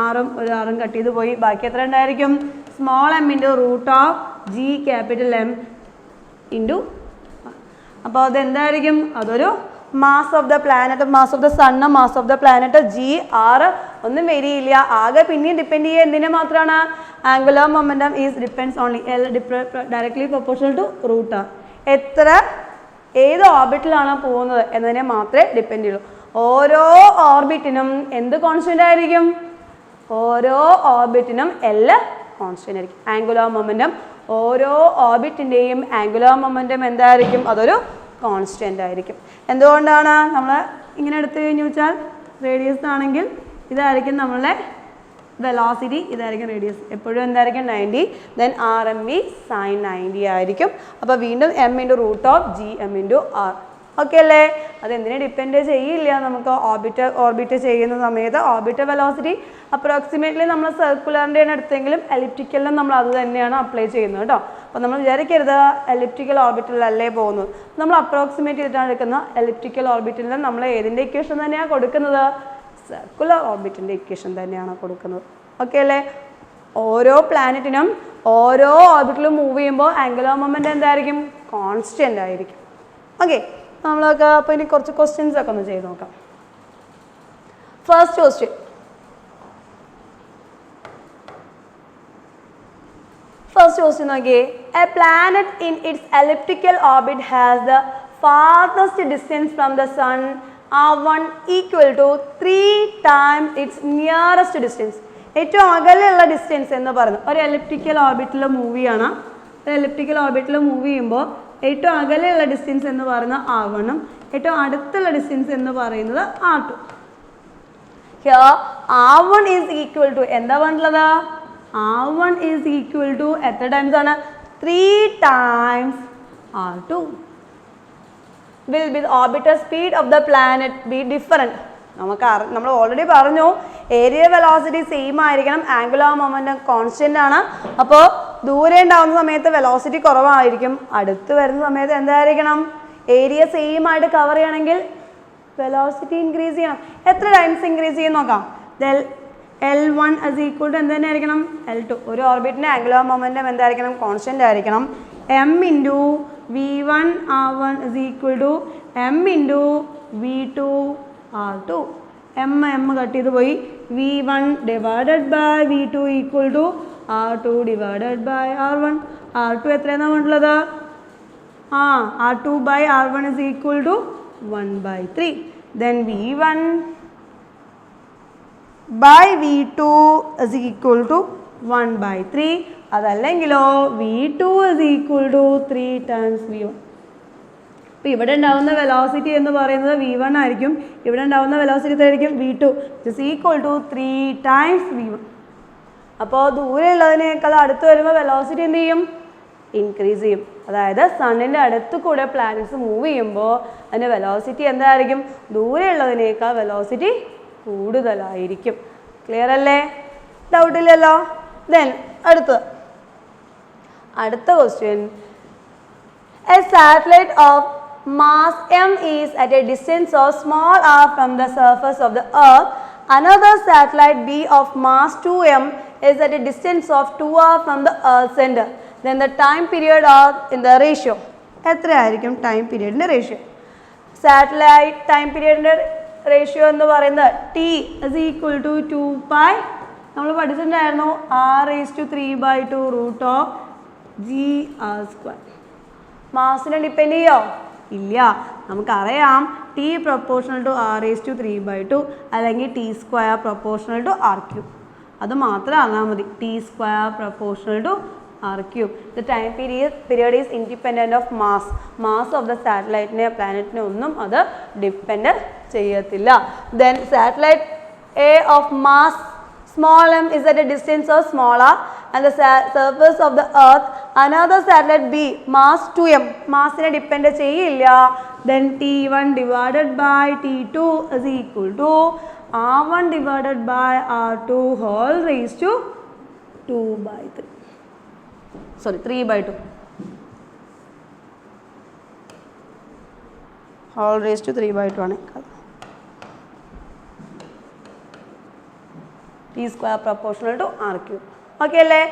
ആറും ഒരു ആറും കട്ട് ചെയ്ത് പോയി. ബാക്കി എത്ര ഉണ്ടായിരിക്കും? Small M into root of g capital M into. അപ്പോൾ അതെന്തായിരിക്കും? അതൊരു mass of the planet, mass of the sun, mass of the planet g r ഒന്നും വരികയില്ല. ആകെ പിന്നെയും ഡിപ്പെൻഡ് ചെയ്യുക എന്തിനെ മാത്രമാണ്? Angular momentum is depends only L directly proportional to root r. ഏത് ഓർബിറ്റിലാണ് പോകുന്നത് എന്നതിനെ മാത്രമേ ഡിപ്പെൻഡ് ചെയ്യുള്ളൂ. ഓരോ ഓർബിറ്റിനും എന്ത് കോൺസ്റ്റൻ്റ് ആയിരിക്കും? ഓരോ ഓർബിറ്റിനും എൽ കോൺസ്റ്റൻ്റ് ആയിരിക്കും. ആംഗുലാർ മൊമെൻറ്റം ഓരോ ഓർബിറ്റിൻ്റെയും ആംഗുലാർ മൊമെൻറ്റം എന്തായിരിക്കും? അതൊരു കോൺസ്റ്റൻ്റ് ആയിരിക്കും. എന്തുകൊണ്ടാണ് നമ്മൾ ഇങ്ങനെ എടുത്തു കഴിഞ്ഞു വെച്ചാൽ റേഡിയസ് ആണെങ്കിൽ ഇതായിരിക്കും നമ്മളുടെ വെലോസിറ്റി, ഇതായിരിക്കും റേഡിയസ്. എപ്പോഴും എന്തായിരിക്കും 90, then r m v sine 90 ആയിരിക്കും. അപ്പോൾ വീണ്ടും m into root of g m into r. Okay അല്ലേ? അതെന്തിനെ ഡിപ്പെൻഡ് ചെയ്യില്ല. നമുക്ക് ഓർബിറ്റ് ചെയ്യുന്ന സമയത്ത് ഓർബിറ്റൽ വെലോസിറ്റി അപ്രോക്സിമേറ്റ്ലി നമ്മൾ സർക്കുലറിൻ്റെയാണ് എടുത്തെങ്കിലും എലിപ്റ്റിക്കലിനും നമ്മൾ അത് തന്നെയാണ് അപ്ലൈ ചെയ്യുന്നത് കേട്ടോ. അപ്പോൾ നമ്മൾ വിചാരിക്കരുത് എലിപ്റ്റിക്കൽ ഓർബിറ്റലല്ലേ പോകുന്നത്. നമ്മൾ അപ്രോക്സിമേറ്റ് ചെയ്തിട്ടാണ് എടുക്കുന്നത്. എലിപ്റ്റിക്കൽ ഓർബിറ്റലിൽ നമ്മൾ ഏതിൻ്റെ ഇക്വേഷൻ തന്നെയാണ് കൊടുക്കുന്നത്? സർക്കുലർ ഓർബിറ്റിൻ്റെ ഇക്വേഷൻ തന്നെയാണ് കൊടുക്കുന്നത്. ഓക്കെ അല്ലേ? ഓരോ പ്ലാനറ്റിനും ഓരോ ഓർബിറ്റിലും മൂവ് ചെയ്യുമ്പോൾ ആംഗുലർ മൊമെൻ്റ് എന്തായിരിക്കും? കോൺസ്റ്റൻ്റ് ആയിരിക്കും. ഓക്കെ, നമ്മളൊക്കെ അപ്പോൾ ഇനി കുറച്ച് ക്വസ്റ്റ്യൻസ് ഒക്കെ ഒന്ന് ചെയ്ത് നോക്കാം. ഫസ്റ്റ് ക്വസ്റ്റ്യൻ, നോക്കിയേ. A planet in its elliptical orbit has the farthest distance from the sun R1 equal to 3 times its nearest distance. ഏറ്റവും അകലെയുള്ള ഡിസ്റ്റൻസ് എന്ന് പറയുന്നത് ഒരു എലിപ്റ്റിക്കൽ ഓർബിറ്റിൽ മൂവ് ചെയ്യാണ്. എലിപ്റ്റിക്കൽ ഓർബിറ്റിൽ മൂവ് ചെയ്യുമ്പോൾ ഏറ്റവും അകലെയുള്ള ഡിസ്റ്റൻസ് എന്ന് പറയുന്നത് R1ഉം ഏറ്റവും അടുത്തുള്ള ഡിസ്റ്റൻസ് എന്ന് പറയുന്നത് R2. Here R1 is equal to എന്താ പറഞ്ഞിട്ടുള്ളത്? R1 is equal to എത്ര ടൈംസ് ആണ്? 3 times R2. Will be the orbital speed of the planet be different? നമ്മൾ ഓൾറെഡി പറഞ്ഞു ഏരിയ വെലോസിറ്റി സെയിം ആയിരിക്കണം, ആംഗുലർ മൊമെന്റം കോൺസ്റ്റന്റ് ആണ്. അപ്പോൾ ദൂരെ ഉണ്ടാവുന്ന സമയത്ത് വെലോസിറ്റി കുറവായിരിക്കും, അടുത്ത് വരുന്ന സമയത്ത് എന്തായിരിക്കണം? ഏരിയ സെയിം ആയിട്ട് കവർ ചെയ്യണമെങ്കിൽ വെലോസിറ്റി ഇൻക്രീസ് ചെയ്യണം. എത്ര ടൈംസ് ഇൻക്രീസ് ചെയ്യും നോക്കാം. L1 is equal to എന്ത് തന്നെ ആയിരിക്കണം? L2. ഒരു ഓർബിറ്റിൻ്റെ ആംഗുലർ മൊമെന്റം എന്തായിരിക്കണം? കോൺസ്റ്റന്റ് ആയിരിക്കണം. M into V1 R1 is equal to M into V2 R2. M cut ചെയ്ത് പോയി. V1 divided by V2 equal to R2 divided by R1. R2 എത്രയാണ് വേണ്ടത്? R2 by R1 is equal to 1/3. Then V1 by V2 is equal to 1/3. അതല്ലെങ്കിലോ V2 is equal to 3 times V1. അപ്പോൾ ഇവിടെ ഉണ്ടാവുന്ന വെലോസിറ്റി എന്ന് പറയുന്നത് V1 ആയിരിക്കും, ഇവിടെ ഉണ്ടാവുന്ന വെലോസിറ്റി ആയിരിക്കും V2 is equal to 3 times V1. അപ്പോൾ ദൂരെയുള്ളതിനേക്കാൾ അടുത്ത് വരുമ്പോൾ വെലോസിറ്റി എന്ത് ചെയ്യും? ഇൻക്രീസ് ചെയ്യും. അതായത് സണ്ണിൻ്റെ അടുത്ത് കൂടെ പ്ലാനറ്റ്സ് മൂവ് ചെയ്യുമ്പോൾ അതിൻ്റെ വെലോസിറ്റി എന്തായിരിക്കും? ദൂരെയുള്ളതിനേക്കാൾ വെലോസിറ്റി കൂടുതലായിരിക്കും. ക്ലിയർ അല്ലേ? ഡൗട്ടില്ലല്ലോ? ദെൻ അടുത്ത question. A satellite of mass m is at a distance of small r from the surface of the earth. Another satellite b of mass 2m is at a distance of 2r from the earth center. Then the time period are in the ratio. എത്രയായിരിക്കും ടൈം പീരിയഡിൻ്റെ റേഷ്യോ? സാറ്റലൈറ്റ് ടൈം പീരിയഡിൻ്റെ റേഷ്യോ എന്ന് പറയുന്നത് t is equal to 2π. നമ്മൾ പഠിച്ചിട്ടുണ്ടായിരുന്നു r⁵3/2 root of g(r²). മാസിനെ ഡിപ്പെൻഡ് ചെയ്യോ? ഇല്ല. നമുക്കറിയാം t പ്രൊപ്പോർഷണൽ ടു r⁵3/2 അല്ലെങ്കിൽ t² പ്രൊപ്പോർഷണൽ ടു r³. അത് മാത്രം അറിഞ്ഞാൽ മതി. t² proportional to r³. The time period is independent of mass of the സാറ്റലൈറ്റിനെ പ്ലാനറ്റിനെ ഒന്നും അത് ഡിപ്പെൻഡ് ചെയ്യത്തില്ല. Then satellite A of mass small m is at a distance of small r and the surface of the earth. Another satellite b mass 2m മാസിനെ ഡിപ്പെൻഡ് ചെയ്യില്ല. then t1 divided by t2 is equal to r1 divided by r2 whole raised to 2/3. Sorry, 3/2 whole raised to 3/2 ആണ്. t² proportional to r³. Okay അല്ലേ?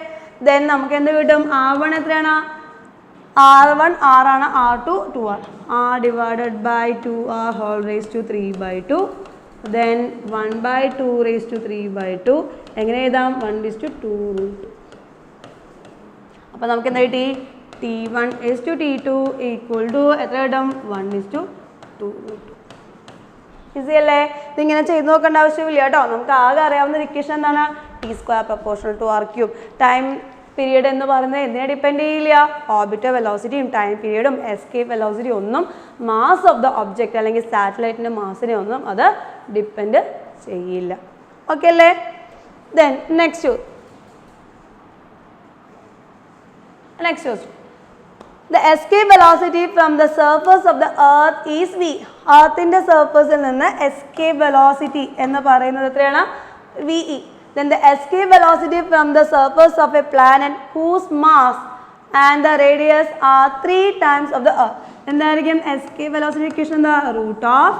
ദെൻ നമുക്ക് എന്ത് കിട്ടും? r1 എത്രയാണ്? r1 r ആണ്, r2 2r. r divided by 2r whole raised to 3/2. then 1/2 raised to 3/2. എങ്ങനെ എഴുതാം? 1:2 root. അപ്പോൾ നമുക്ക് എന്താ കിട്ടി? t1 is to t2 equal to എത്ര കിട്ടും? 1:2 root. ഈസി അല്ലേ? ഇതിങ്ങനെ ചെയ്ത് നോക്കേണ്ട ആവശ്യമില്ല കേട്ടോ. നമുക്ക് ആകെ അറിയാവുന്ന ഇക്വേഷൻ എന്താണ്? t² proportional to r³. Time period എന്ന് പറയുന്നത് എന്തിനെ ഡിപ്പെൻഡ് ചെയ്യില്ല? ഓർബിറ്റൽ വെലോസിറ്റിയും ടൈം പീരീഡും എസ്കേപ്പ് വെലോസിറ്റി ഒന്നും മാസ് ഓഫ് ദ ഒബ്ജക്റ്റ് അല്ലെങ്കിൽ സാറ്റലൈറ്റിൻ്റെ മാസിനെ ഒന്നും അത് ഡിപ്പെൻഡ് ചെയ്യില്ല. ഓക്കെ അല്ലേ? Then next question. The escape velocity from the surface of the earth is v. Earthന്റെ സർഫസിൽ നിന്ന് escape velocity എന്ന് പറയുന്നത് എത്രയാണ്? ve. Then the escape velocity from the surface of a planet whose mass and the radius are 3 times of the earth. എന്തായിരിക്കും escape velocity equation? എന്താ? root of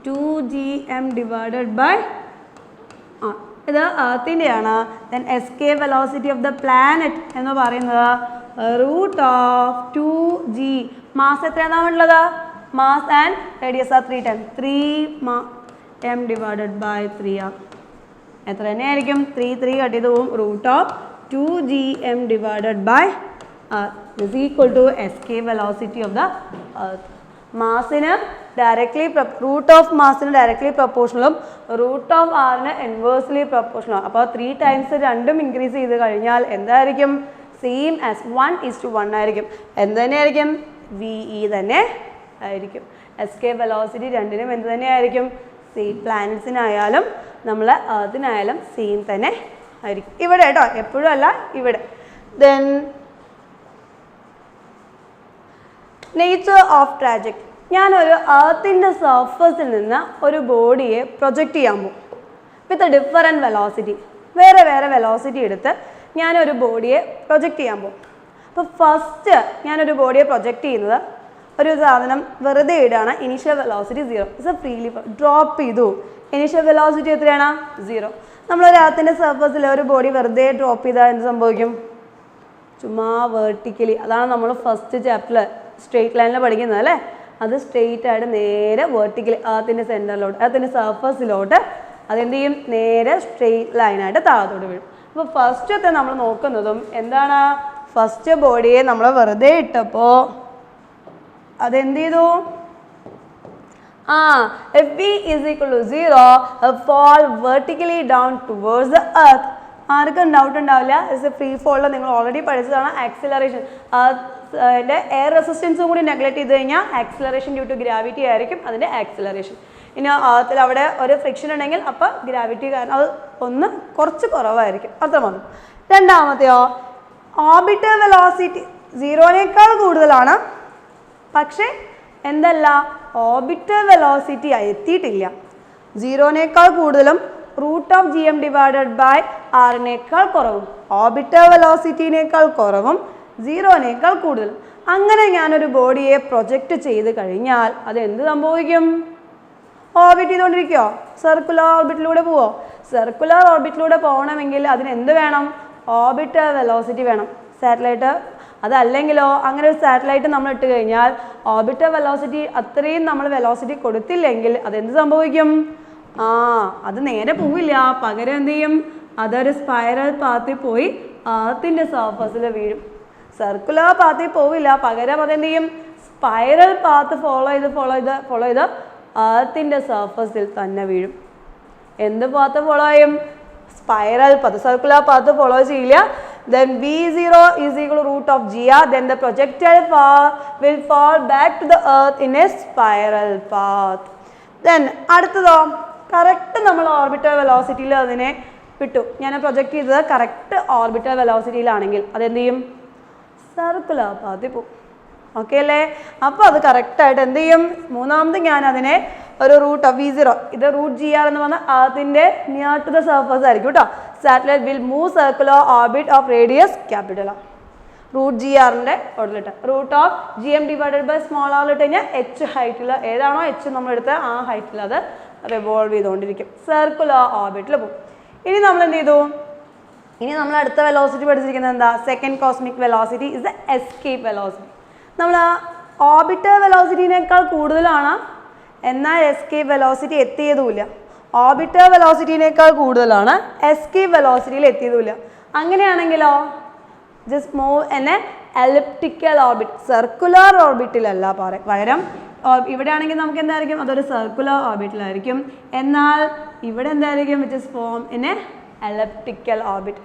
2gm divided by r. ഇത് എർത്തിൻ്റെയാണ്. Then escape velocity of the planet എന്ന് പറയുന്നത് റൂട്ട് ഓഫ് 2g. മാസ് എത്രയാണ് ഉള്ളത്? Mass and radius r 3 times. 3m divided by 3r. എത്ര തന്നെയായിരിക്കും? 3 കട്ട് ചെയ്ത് പോവും. Root of 2gm divided by r is equal to escape velocity of the earth. മാസിന് ഡയറക്ട്ലി റൂട്ട് ഓഫ് മാസിന് ഡയറക്ട്ലി പ്രൊപ്പോർഷണലും റൂട്ട് ഓഫ് ആറിന് ഇൻവേഴ്സ്ലി പ്രൊപ്പോർഷണലും. അപ്പോൾ 3 times രണ്ടും ഇൻക്രീസ് ചെയ്ത് കഴിഞ്ഞാൽ എന്തായിരിക്കും? സെയിം ആസ് 1:1 ആയിരിക്കും. എന്ത് തന്നെയായിരിക്കും? VE തന്നെ ആയിരിക്കും. എസ്കേപ്പ് വെലോസിറ്റി രണ്ടിനും എന്ത് തന്നെയായിരിക്കും? സെയിം. പ്ലാനറ്റ്സിനായാലും നമ്മൾ എർത്തിനായാലും സെയിം തന്നെ ആയിരിക്കും. ഇവിടെ കേട്ടോ, എപ്പോഴും അല്ല, ഇവിടെ. Then nature of trajectory. ഞാനൊരു എർത്തിൻ്റെ സർഫസിൽ നിന്ന് ഒരു ബോഡിയെ പ്രൊജക്റ്റ് ചെയ്യാൻ പോകും വിത്ത് ഡിഫറെൻറ്റ് വെലോസിറ്റി. വേറെ വേറെ വെലോസിറ്റി എടുത്ത് ഞാനൊരു ബോഡിയെ പ്രൊജക്റ്റ് ചെയ്യാൻ പോകും. അപ്പോൾ ഫസ്റ്റ് ഞാനൊരു ബോഡിയെ പ്രൊജക്റ്റ് ചെയ്യുന്നത് ഒരു സാധനം വെറുതെ ഇടുകയാണ്. Initial velocity 0. It's A freely drop ചെയ്തു. ഇനീഷ്യൽ വെലോസിറ്റി എത്രയാണ്? 0. നമ്മളൊരു എർത്തിൻ്റെ സർഫസിൽ ഒരു ബോഡി വെറുതെ ഡ്രോപ്പ് ചെയ്താൽ എന്ത് സംഭവിക്കും? ചുമ്മാ വേർട്ടിക്കലി. അതാണ് നമ്മൾ ഫസ്റ്റ് ചാപ്റ്ററിൽ സ്ട്രെയിറ്റ് ലൈനിൽ പഠിക്കുന്നത് അല്ലേ? അത് സ്ട്രെയിറ്റ് ആയിട്ട് നേരെ വേർട്ടിക്കലി എർത്തിൻ്റെ സെൻറ്ററിലോട്ട്, എർത്തിൻ്റെ സർഫസിലോട്ട് അതെന്ത് ചെയ്യും? നേരെ സ്ട്രെയിറ്റ് ലൈനായിട്ട് താഴത്തോട്ട് വീഴും. അപ്പോൾ ഫസ്റ്റത്തെ നമ്മൾ നോക്കുന്നതും എന്താണ്? ഫസ്റ്റ് ബോഡിയെ നമ്മൾ വെറുതെ ഇട്ടപ്പോൾ അതെന്ത് ചെയ്തു? if v is equal to 0, fall vertically down towards the earth. ആർക്കും ഡൗട്ട് ഉണ്ടാവില്ല. ഇറ്റ്സ് എ ഫ്രീ ഫോളിൽ നിങ്ങൾ ഓൾറെഡി പഠിച്ചതാണ്. ആക്സിലറേഷൻ അതിൻ്റെ എയർ റെസിസ്റ്റൻസും കൂടി നെഗ്ലക്ട് ചെയ്ത് കഴിഞ്ഞാൽ ആക്സിലറേഷൻ ഡ്യൂ ടു ഗ്രാവിറ്റി ആയിരിക്കും അതിൻ്റെ ആക്സിലറേഷൻ. ഇനി അതിൽ അവിടെ ഒരു ഫ്രിക്ഷൻ ഉണ്ടെങ്കിൽ അപ്പോൾ ഗ്രാവിറ്റി കാരണം അത് ഒന്ന് കുറച്ച് കുറവായിരിക്കും, അത്രമാത്രം. രണ്ടാമത്തെയോ, ഓർബിറ്റൽ വെലോസിറ്റി 0നേക്കാൾ കൂടുതലാണ്, പക്ഷേ എന്തല്ല, ഓർബിറ്റൽ വെലോസിറ്റി എത്തിയിട്ടില്ല. 0നേക്കാൾ കൂടുതലും root of GM divided by ആറിനേക്കാൾ കുറവും, ഓർബിറ്റൽ വെലോസിറ്റിനേക്കാൾ കുറവും 0നേക്കാൾ കൂടുതലും. അങ്ങനെ ഞാനൊരു ബോഡിയെ പ്രൊജക്റ്റ് ചെയ്ത് കഴിഞ്ഞാൽ അത് എന്ത് സംഭവിക്കും? ഓർബിറ്റ് ചെയ്തുകൊണ്ടിരിക്കുമോ? സർക്കുലർ ഓർബിറ്റിലൂടെ പോവോ? സർക്കുലർ ഓർബിറ്റിലൂടെ പോകണമെങ്കിൽ അതിന് എന്ത് വേണം? ഓർബിറ്റൽ വെലോസിറ്റി വേണം. സാറ്റലൈറ്റ് അതല്ലെങ്കിലോ, അങ്ങനെ ഒരു സാറ്റലൈറ്റ് നമ്മൾ ഇട്ട് കഴിഞ്ഞാൽ ഓർബിറ്റൽ വെലോസിറ്റി അത്രയും നമ്മൾ വെലോസിറ്റി കൊടുത്തില്ലെങ്കിൽ അതെന്ത് സംഭവിക്കും? അത് നേരെ പോവില്ല, പകരം എന്ത് ചെയ്യും? അതൊരു സ്പൈറൽ പാത്തിൽ പോയി എർത്തിൻ്റെ സർഫസിൽ വീഴും. സർക്കുലർ പാത്തിൽ പോവില്ല, പകരം അതെന്ത് ചെയ്യും? സ്പൈറൽ പാത്ത് ഫോളോ ചെയ്ത് എർത്തിൻ്റെ സർഫസിൽ തന്നെ വീഴും. എന്ത് പാത്ത് ഫോളോ ചെയ്യും? Spiral path. Circular path follow ചെയ്യില്ല. Then V0 is equal to root of gr. Then the projectile will fall back to the earth in a spiral path. Then അടുത്തതോ, കറക്റ്റ് നമ്മൾ ഓർബിറ്റൽ വെലോസിറ്റിയിൽ അതിനെ വിട്ടു. ഞാൻ പ്രൊജക്റ്റ് ചെയ്തത് കറക്റ്റ് ഓർബിറ്റൽ വെലോസിറ്റിയിലാണെങ്കിൽ അതെന്ത് ചെയ്യും? സർക്കുലർ പാത്തിൽ പോകും. ഓക്കെ അല്ലേ? അപ്പോൾ അത് കറക്റ്റായിട്ട് എന്ത് ചെയ്യും? മൂന്നാമത് ഞാൻ അതിനെ ഒരു റൂട്ട് ഓഫ് V0, ഇത് റൂട്ട് GR എന്ന് പറഞ്ഞാൽ അതിൻ്റെ നിയർ ടു ദ സർഫസ് ആയിരിക്കും കേട്ടോ. Satellite will move circular orbit of radius capital R. Root GRൻ്റെ ഓർഡറിലിട്ട് root of GM divided by small ആറിലിട്ട് കഴിഞ്ഞാൽ H ഹൈറ്റിൽ ഏതാണോ H നമ്മളെടുത്ത് ആ ഹൈറ്റിൽ അത് റിവോൾവ് ചെയ്തുകൊണ്ടിരിക്കും, സർക്കുലർ ഓർബിറ്റിൽ പോകും. ഇനി നമ്മൾ എന്ത് ചെയ്തു? ഇനി നമ്മൾ അടുത്ത വെലോസിറ്റി പഠിച്ചിരിക്കുന്നത് എന്താ? Second cosmic velocity is the escape velocity. നമ്മൾ ഓർബിറ്റൽ വെലോസിറ്റിനേക്കാൾ കൂടുതലാണ്, എന്നാൽ എസ്കേപ്പ് വെലോസിറ്റി എത്തിയതുമില്ല. ഓർബിറ്റൽ വെലോസിറ്റിനേക്കാൾ കൂടുതലാണ്, എസ്കേപ്പ് വെലോസിറ്റിയിൽ എത്തിയതുമില്ല. അങ്ങനെയാണെങ്കിലോ ജസ്റ്റ് മൂവ് എന്നെ എലിപ്റ്റിക്കൽ ഓർബിറ്റ്, സർക്കുലർ ഓർബിറ്റിലല്ല പകരം ഇവിടെ ആണെങ്കിൽ നമുക്ക് എന്തായിരിക്കും? അതൊരു സർക്കുലർ ഓർബിറ്റിലായിരിക്കും. എന്നാൽ ഇവിടെ എന്തായിരിക്കും? Which is form in a elliptical orbit.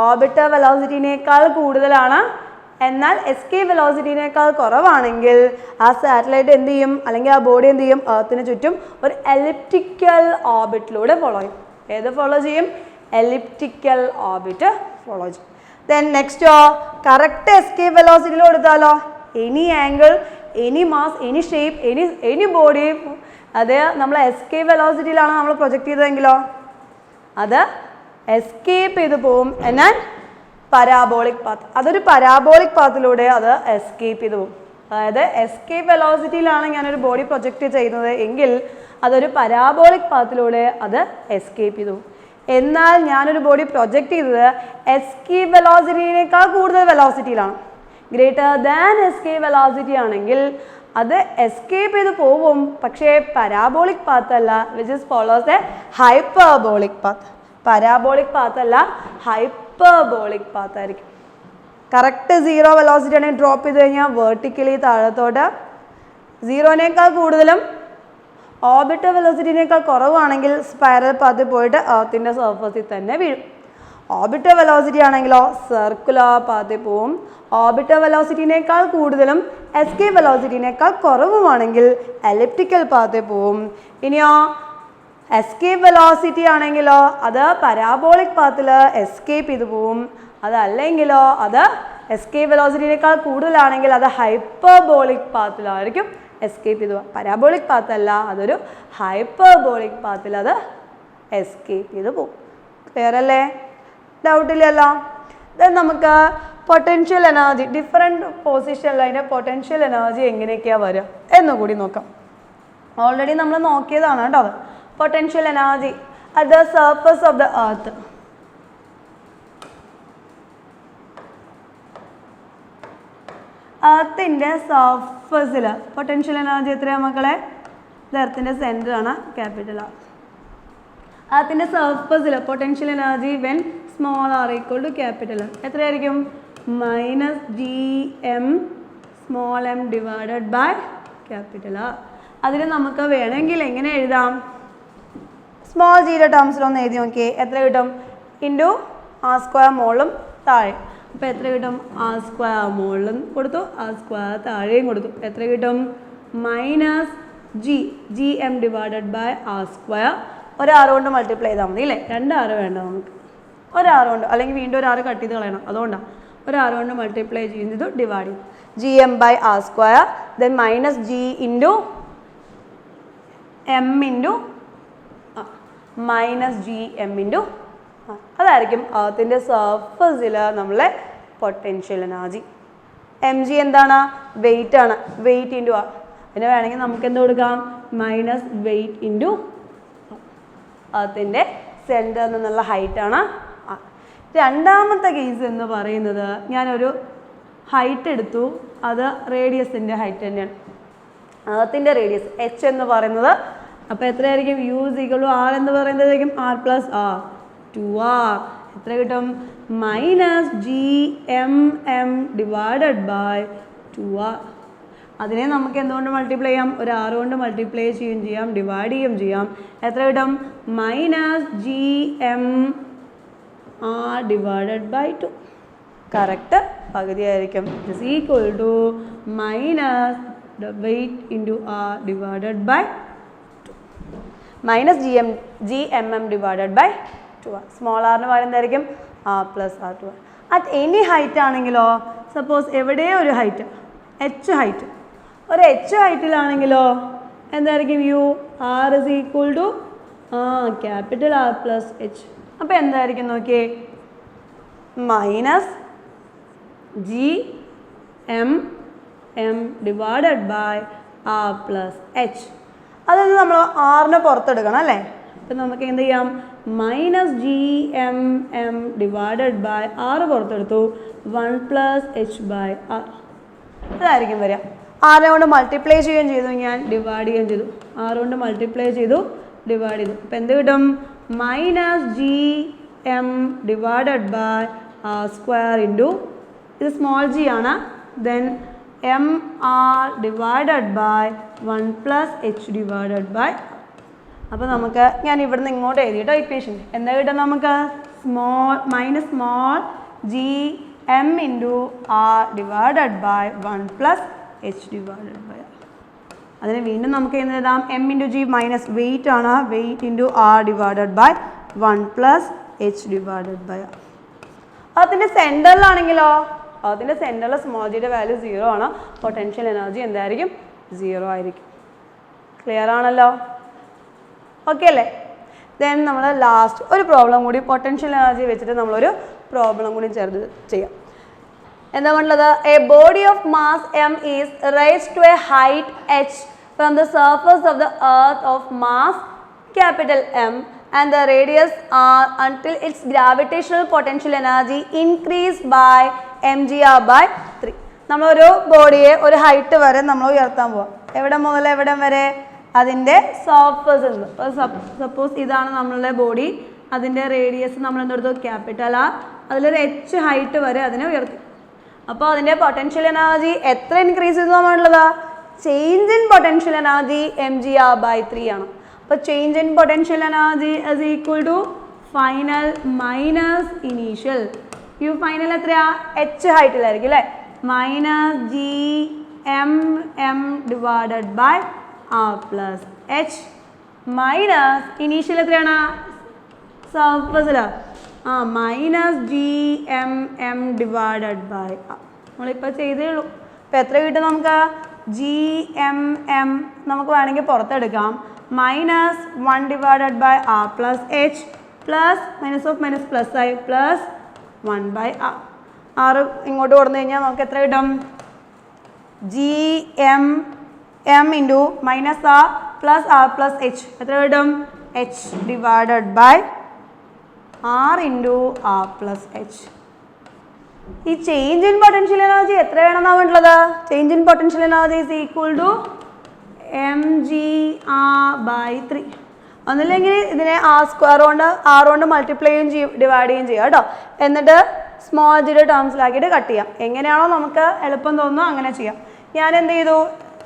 Orbital വെലോസിറ്റിനേക്കാൾ കൂടുതലാണ്, എന്നാൽ എസ്കേപ്പ് വെലോസിറ്റിനേക്കാൾ കുറവാണെങ്കിൽ ആ സാറ്റലൈറ്റ് എന്ത് ചെയ്യും, അല്ലെങ്കിൽ ആ ബോഡി എന്ത് ചെയ്യും, എർത്തിന് ചുറ്റും ഒരു എലിപ്റ്റിക്കൽ ഓർബിറ്റിലൂടെ ഫോളോ ചെയ്യും. ഏത് ഫോളോ ചെയ്യും? എലിപ്റ്റിക്കൽ ഓർബിറ്റ് ഫോളോ ചെയ്യും. ദെൻ നെക്സ്റ്റോ കറക്റ്റ് എസ്കേപ്പ് വെലോസിറ്റിയിൽ കൊടുത്താലോ, any angle, any mass, any shape, any body അത് നമ്മൾ എസ്കേപ്പ് വെലോസിറ്റിയിലാണ് നമ്മൾ പ്രൊജക്റ്റ് ചെയ്തതെങ്കിലോ അത് എസ്കേപ്പ് ചെയ്ത് പോവും. എന്നാൽ പരാബോളിക് പാത്ത്, അതൊരു പരാബോളിക് പാത്തിലൂടെ അത് എസ്കേപ്പ് ചെയ്ത് പോകും. അതായത് എസ്കേപ്പ് വെലോസിറ്റിയിലാണ് ഞാനൊരു ബോഡി പ്രൊജക്റ്റ് ചെയ്യുന്നത് എങ്കിൽ അതൊരു പരാബോളിക് പാത്തിലൂടെ അത് എസ്കേപ്പ് ചെയ്തു. എന്നാൽ ഞാനൊരു ബോഡി പ്രൊജക്റ്റ് ചെയ്തത് എസ്കേപ്പ് വെലോസിറ്റിനേക്കാൾ കൂടുതൽ വെലോസിറ്റിയിലാണ്, ഗ്രേറ്റർ ദാൻ എസ്കേപ്പ് വെലോസിറ്റി ആണെങ്കിൽ അത് എസ്കേപ്പ് ചെയ്ത് പോവും, പക്ഷേ പരാബോളിക് പാത്ത് അല്ല, which is follows A hyperbolic path. Parabolic path അല്ല, ഹൈപ്പർബോളിക് പാത്ത് ആയിരിക്കും. കറക്റ്റ് 0 വെലോസിറ്റി ആണെങ്കിൽ ഡ്രോപ്പ് ചെയ്ത് കഴിഞ്ഞാൽ വേർട്ടിക്കലി താഴത്തോട്ട്, 0നേക്കാൾ കൂടുതലും ഓർബിറ്റൽ വെലോസിറ്റിനേക്കാൾ കുറവാണെങ്കിൽ സ്പൈറൽ പാത്തിൽ പോയിട്ട് എർത്തിൻ്റെ സർഫസിൽ തന്നെ വീഴും. ഓർബിറ്റൽ വെലോസിറ്റി ആണെങ്കിലോ സർക്കുലർ പാത്തിൽ പോവും. ഓർബിറ്റൽ വെലോസിറ്റിനേക്കാൾ കൂടുതലും എസ്കേപ്പ് വെലോസിറ്റിനേക്കാൾ കുറവുമാണെങ്കിൽ എലിപ്റ്റിക്കൽ പാത്തിൽ പോവും. ഇനിയോ എസ്കേപ്പ് വെലോസിറ്റി ആണെങ്കിലോ അത് പരാബോളിക് പാത്തിൽ എസ്കേപ്പ് ചെയ്ത് പോവും. അതല്ലെങ്കിലോ അത് എസ്കേപ്പ് വെലോസിറ്റിനേക്കാൾ കൂടുതലാണെങ്കിൽ അത് ഹൈപ്പർബോളിക് പാത്തിലായിരിക്കും എസ്കേപ്പ് ചെയ്ത് പോകും. പരാബോളിക് പാത്ത് അല്ല, അതൊരു ഹൈപ്പർബോളിക് പാത്തിൽ അത് എസ്കേപ്പ് ചെയ്ത് പോകും. ക്ലിയർ അല്ലേ? ഡൗട്ടില്ലല്ലോ? ദെൻ നമുക്ക് പൊട്ടൻഷ്യൽ എനർജി, ഡിഫറെൻറ്റ് പൊസിഷനിൽ അതിൻ്റെ പൊട്ടൻഷ്യൽ എനർജി എങ്ങനെയൊക്കെയാണ് വരിക എന്നുകൂടി നോക്കാം. ഓൾറെഡി നമ്മൾ നോക്കിയതാണ് കേട്ടോ അത്. Potential energy at the surface of the earth. എർത്തിൻ്റെ സർഫസിൽ പൊട്ടൻഷ്യൽ എനർജി എത്രയാണ് മക്കളെ? ഇത് എർത്തിൻ്റെ സെൻറ്റർ ആണ്, ക്യാപിറ്റൽ ആർ. എർത്തിൻ്റെ സർഫസിൽ potential energy when small R equal to capital R എത്രയായിരിക്കും? -gm small M divided by capital R. അതിന് നമുക്ക് വേണമെങ്കിൽ എങ്ങനെ എഴുതാം? സ്മോൾ ജിയുടെ ടേംസിലൊന്ന് എഴുതി നോക്കിയേ. എത്ര കിട്ടും? ഇൻറ്റു ആർ സ്ക്വയർ മുകളിലും താഴെ. അപ്പോൾ എത്ര കിട്ടും? ആർ സ്ക്വയർ മുകളിലും കൊടുത്തു, ആർ സ്ക്വയർ താഴെയും കൊടുത്തു. എത്ര കിട്ടും? -gm divided by R square. ഒരു ആറ് കൊണ്ട് മൾട്ടിപ്ലൈ ചെയ്താൽ മതി അല്ലേ? 2 ആറ് വേണ്ട നമുക്ക്, ഒരു ആറ് കൊണ്ട്, അല്ലെങ്കിൽ വീണ്ടും ഒരു ആറ് കട്ട് ചെയ്ത് കളയണം, അതുകൊണ്ടാണ് ഒരു ആറ് കൊണ്ട് മൾട്ടിപ്ലൈ ചെയ്യുന്നത് ഡിവൈഡ് ചെയ്യും. gm by R square then -g into m into -gm into അതായിരിക്കും എർത്തിൻ്റെ സർഫസിൽ നമ്മളെ പൊട്ടൻഷ്യൽ എനർജി. mg എന്താണ്? വെയിറ്റ് ആണ്, വെയിറ്റ് ഇൻറ്റു ആർ. പിന്നെ വേണമെങ്കിൽ നമുക്ക് എന്ത് കൊടുക്കാം? മൈനസ് വെയിറ്റ് ഇൻറ്റു എർത്തിൻ്റെ സെൻറ്ററിൽ നിന്നുള്ള ഹൈറ്റാണ്. രണ്ടാമത്തെ കേസ് എന്ന് പറയുന്നത് ഞാനൊരു ഹൈറ്റ് എടുത്തു, അത് റേഡിയസിൻ്റെ ഹൈറ്റ് തന്നെയാണ്. എർത്തിൻ്റെ റേഡിയസ് h എന്ന് പറയുന്നത്, അപ്പോൾ എത്രയായിരിക്കും? u = r എന്ന് പറയുന്നതായിരിക്കും r + r 2r. എത്ര കിട്ടും? -gmm divided by 2r. അതിനെ നമുക്ക് എന്തുകൊണ്ട് മൾട്ടിപ്ലൈ ചെയ്യാം? ഒരു 6 കൊണ്ട് മൾട്ടിപ്ലൈ ചെയ്യുകയും ചെയ്യാം, ഡിവൈഡ് ചെയ്യുകയും ചെയ്യാം. എത്ര കിട്ടും? -gm r divided by 2. Correct പകുതിയായിരിക്കും. It is equal to minus the weight into r divided by 2 minus gmm divided by 2r. Small ആറിന് പകരം എന്തായിരിക്കും? r plus r 2r. At any height ആണെങ്കിലോ, സപ്പോസ് എവിടെയോ ഒരു ഹൈറ്റ് h ഹൈറ്റ്, ഒരു h ഹൈറ്റിലാണെങ്കിലോ എന്തായിരിക്കും? u r is equal to capital R plus h. അപ്പോൾ എന്തായിരിക്കും നോക്കിയേ? -gm m divided by r plus h. അതായത് നമ്മൾ ആറിനെ പുറത്തെടുക്കണം അല്ലേ? അപ്പം നമുക്ക് എന്ത് ചെയ്യാം? -gmm ഡിവൈഡഡ് ബൈ r പുറത്തെടുത്തു, 1 + h ബൈ r. അതായിരിക്കും വരിക. ആറിനെ കൊണ്ട് മൾട്ടിപ്ലൈ ചെയ്യുകയും ചെയ്തു, ഞാൻ ഡിവൈഡ് ചെയ്യുകയും ചെയ്തു. 6 കൊണ്ട് മൾട്ടിപ്ലൈ ചെയ്തു, ഡിവൈഡ് ചെയ്തു. അപ്പം എന്ത് കിട്ടും? -gm divided by r square into, ഇത് സ്മോൾ g ആണ്, then mr divided by 1 + h divided by. അപ്പോൾ നമുക്ക് ഞാൻ ഇവിടുന്ന് ഇങ്ങോട്ട് എഴുതിയിട്ടോ ഇക്വേഷൻ. എന്താ കിട്ടും നമുക്ക്? small g m into r divided by 1 plus h divided by r. അതിനെ വീണ്ടും നമുക്ക് എഴുതാം m into g minus weight ആണ്, weight into r divided by 1 plus h divided by r. അതിൻ്റെ സെൻറ്ററിലാണെങ്കിലോ അതിൻ്റെ സെൻറ്ററിൽ സ്മോൾ ജിയുടെ വാല്യൂ 0 ആണ്, പൊട്ടൻഷ്യൽ എനർജി എന്തായിരിക്കും 0 ആയിരിക്കും. ക്ലിയർ ആണല്ലോ? ഓക്കെ അല്ലേ? ദെൻ നമ്മൾ ലാസ്റ്റ് ഒരു പ്രോബ്ലം കൂടി പൊട്ടൻഷ്യൽ എനർജി വെച്ചിട്ട് നമ്മളൊരു പ്രോബ്ലം കൂടി ചേർത്ത് ചെയ്യാം. എന്താ പറഞ്ഞത്? A body of mass m is raised to a height h from the surface of the earth of mass capital M and the radius r until its gravitational potential energy increased by mgr by 3. നമ്മളൊരു ബോഡിയെ ഒരു ഹൈറ്റ് വരെ നമ്മൾ ഉയർത്താൻ പോവാം. എവിടെ മുതൽ എവിടെ വരെ? അതിൻ്റെ സർഫസിൽ നിന്ന്. സപ്പോസ് ഇതാണ് നമ്മളുടെ ബോഡി, അതിൻ്റെ റേഡിയസ് നമ്മൾ എന്തെടുത്തു? Capital R. അതിലൊരു h ഹൈറ്റ് വരെ അതിനെ ഉയർത്തി. അപ്പോൾ അതിൻ്റെ പൊട്ടൻഷ്യൽ എനർജി എത്ര ഇൻക്രീസ് ചെയ്തതാണുള്ളത്? Change in potential energy mgr by 3 ആണ്. അപ്പോൾ change in potential energy is equal to final minus initial. U final എത്രയാ? h ഹൈറ്റിലായിരിക്കും അല്ലേ? Minus G M M divided by R plus H minus initial എത്രയാണ്? സർഫസിൽ minus G M M divided by R. നമ്മളിപ്പോൾ ചെയ്തേ ഉള്ളൂ. ഇപ്പോൾ എത്ര കിട്ടും നമുക്ക്? ജി എം എം നമുക്ക് വേണമെങ്കിൽ പുറത്തെടുക്കാം. Minus 1 divided by R plus H plus minus of minus plus ആയി പ്ലസ് 1 ബൈ ആർ. ആറ് ഇങ്ങോട്ട് കൊടുത്തു കഴിഞ്ഞാൽ നമുക്ക് എത്ര കിട്ടും? G M M into minus R plus H എത്ര കിട്ടും? H divided by R into R plus H. ഈ ചേഞ്ച് ഇൻ പൊട്ടൻഷ്യൽ എനർജി എത്രയാണെന്നാണ് വേണ്ടത്? Change in potential energy is equal to mgr by 3. ഒന്നില്ലെങ്കിൽ ഇതിനെ r² കൊണ്ട് മൾട്ടിപ്ലൈ ചെയ്യും ഡിവൈഡ് ചെയ്യും ചെയ്യാം കേട്ടോ. എന്നിട്ട് സ്മോൾ ജിയുടെ ടേംസിലാക്കിയിട്ട് കട്ട് ചെയ്യാം. എങ്ങനെയാണോ നമുക്ക് എളുപ്പം തോന്നുന്നു അങ്ങനെ ചെയ്യാം. ഞാൻ എന്ത് ചെയ്തു?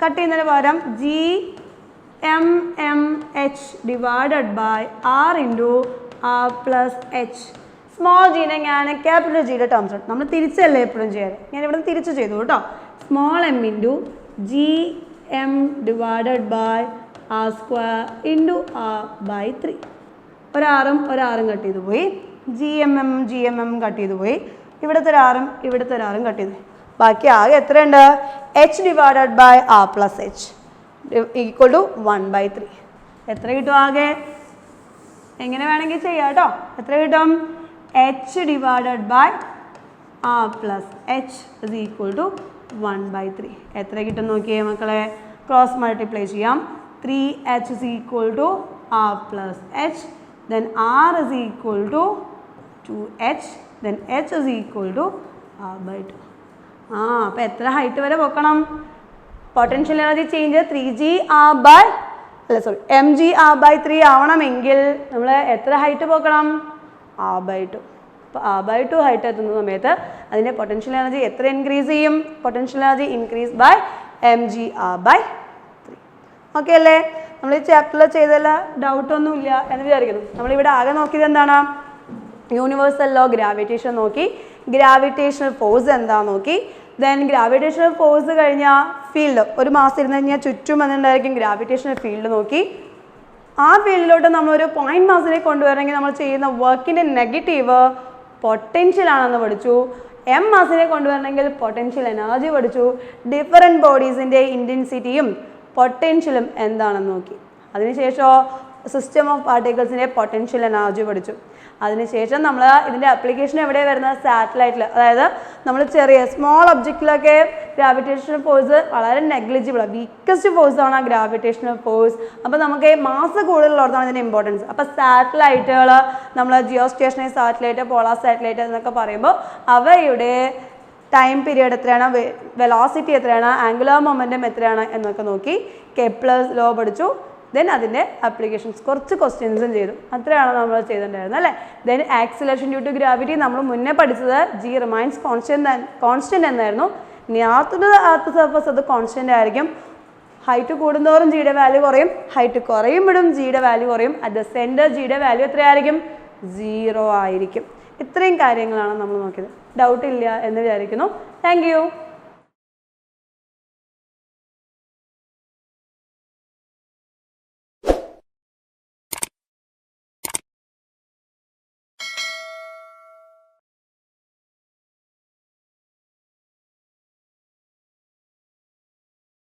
കട്ട് ചെയ്യുന്നതിന് പകരം G M M H divided by R into R plus H. Small ജീനെ ഞാൻ ക്യാപിറ്റൽ ജിയുടെ ടേംസ് ഉണ്ട്. നമ്മൾ തിരിച്ചല്ലേ എപ്പോഴും ചെയ്യാറ്. ഞാൻ ഇവിടെ തിരിച്ച് ചെയ്തു കേട്ടോ. Small M into G M divided by R square into R by 3. ഒരാറും കട്ട് ചെയ്ത് പോയി. ജി എം എം കട്ട് ചെയ്ത് പോയി. ഇവിടുത്തെ ഒരാറും കട്ട് ചെയ്ത്. ബാക്കി ആകെ എത്രയുണ്ട്? H divided by R plus H equal to 1 by 3. എത്ര കിട്ടും ആകെ? എങ്ങനെ വേണമെങ്കിൽ ചെയ്യാം കേട്ടോ. എത്ര കിട്ടും? H divided by R plus H is equal to 1 by 3. എത്ര കിട്ടും നോക്കിയേ മക്കളെ? ക്രോസ് മൾട്ടിപ്ലൈ ചെയ്യാം. 3h is equal to r plus h, then r is equal to 2h, then h is equal to r by 2. അപ്പോൾ എത്ര ഹൈറ്റ് വരെ പോക്കണം? Potential energy change mgr by 3 ആവണമെങ്കിൽ നമ്മൾ എത്ര ഹൈറ്റ് പോക്കണം? r by 2. അപ്പോൾ r by 2 ഹൈറ്റ് എത്തുന്ന സമയത്ത് അതിൻ്റെ പൊട്ടൻഷ്യൽ എനർജി എത്ര ഇൻക്രീസ് ചെയ്യും? Potential energy increase by mgr by 3. Okay അല്ലേ? നമ്മൾ ഈ ചാപ്റ്ററിൽ ചെയ്തല്ല ഡൗട്ടൊന്നുമില്ല എന്ന് വിചാരിക്കുന്നു. നമ്മളിവിടെ ആകെ നോക്കിയത് എന്താണ്? യൂണിവേഴ്സൽ ലോ ഗ്രാവിറ്റേഷൻ നോക്കി, ഗ്രാവിറ്റേഷണൽ ഫോഴ്സ് എന്താ നോക്കി, ദെൻ ഗ്രാവിറ്റേഷണൽ ഫോഴ്സ് കഴിഞ്ഞാൽ ഫീൽഡ് ഒരു മാസം ഇരുന്ന് കഴിഞ്ഞാൽ ചുറ്റും എന്നുണ്ടായിരിക്കും ഗ്രാവിറ്റേഷണൽ ഫീൽഡ് നോക്കി. ആ ഫീൽഡിലോട്ട് നമ്മളൊരു പോയിന്റ് മാസിനെ കൊണ്ടുവരണമെങ്കിൽ നമ്മൾ ചെയ്യുന്ന വർക്കിൻ്റെ നെഗറ്റീവ് പൊട്ടൻഷ്യൽ ആണെന്ന് പഠിച്ചു. എം മാസിനെ കൊണ്ടുവരണമെങ്കിൽ പൊട്ടൻഷ്യൽ എനർജി പഠിച്ചു. ഡിഫറെൻറ്റ് ബോഡീസിൻ്റെ ഇൻറ്റൻസിറ്റിയും പൊട്ടൻഷ്യലും എന്താണെന്ന് നോക്കി. അതിനുശേഷം സിസ്റ്റം ഓഫ് പാർട്ടിക്കിൾസിൻ്റെ പൊട്ടൻഷ്യൽ എനർജി പഠിച്ചു. അതിനുശേഷം നമ്മൾ ഇതിൻ്റെ ആപ്ലിക്കേഷൻ എവിടെയാണ് വരുന്നത്? സാറ്റലൈറ്റിൽ. അതായത് നമ്മൾ ചെറിയ സ്മോൾ ഒബ്ജക്റ്റിലൊക്കെ ഗ്രാവിറ്റേഷണൽ ഫോഴ്സ് വളരെ നെഗ്ലിജിബിളാണ്, വീക്കസ്റ്റ് ഫോഴ്സാണ് ആ ഗ്രാവിറ്റേഷണൽ ഫോഴ്സ്. അപ്പോൾ നമുക്ക് മാസ് കൂടുതലുള്ളതാണ് ഇതിൻ്റെ ഇമ്പോർട്ടൻസ്. അപ്പോൾ സാറ്റലൈറ്റുകൾ നമ്മൾ geostationary satellite, polar satellite എന്നൊക്കെ പറയുമ്പോൾ അവയുടെ ടൈം പീരിയഡ് എത്രയാണ്, വെലോസിറ്റി എത്രയാണ്, ആംഗുലർ മൊമെൻറ്റം എത്രയാണ് എന്നൊക്കെ നോക്കി കെപ്ലർസ് ലോ പഠിച്ചു. ദെൻ അതിൻ്റെ ആപ്ലിക്കേഷൻസ് കുറച്ച് ക്വസ്റ്റ്യൻസും ചെയ്തു. അത്രയാണ് നമ്മൾ ചെയ്തിട്ടുണ്ടായിരുന്നത് അല്ലേ? Then acceleration due to gravity നമ്മൾ മുന്നേ പഠിച്ചത് ജി റിമൈൻസ് കോൺസ്റ്റൻറ്റ് എന്നായിരുന്നു. ഇനി എർത്ത് സർഫസ് അത് കോൺസ്റ്റൻ്റ് ആയിരിക്കും. ഹൈറ്റ് കൂടുന്തോറും ജിയുടെ വാല്യൂ കുറയും, ഹൈറ്റ് കുറയുമ്പോഴും ജിയുടെ വാല്യൂ കുറയും. അറ്റ് ദ സെൻറ്റർ ജിയുടെ വാല്യൂ എത്രയായിരിക്കും? 0 ആയിരിക്കും. ഇത്രയും കാര്യങ്ങളാണ് നമ്മൾ നോക്കിയത്. ഡൗട്ട് ഇല്ല എന്ന് വിചാരിക്കുന്നു. Thank you.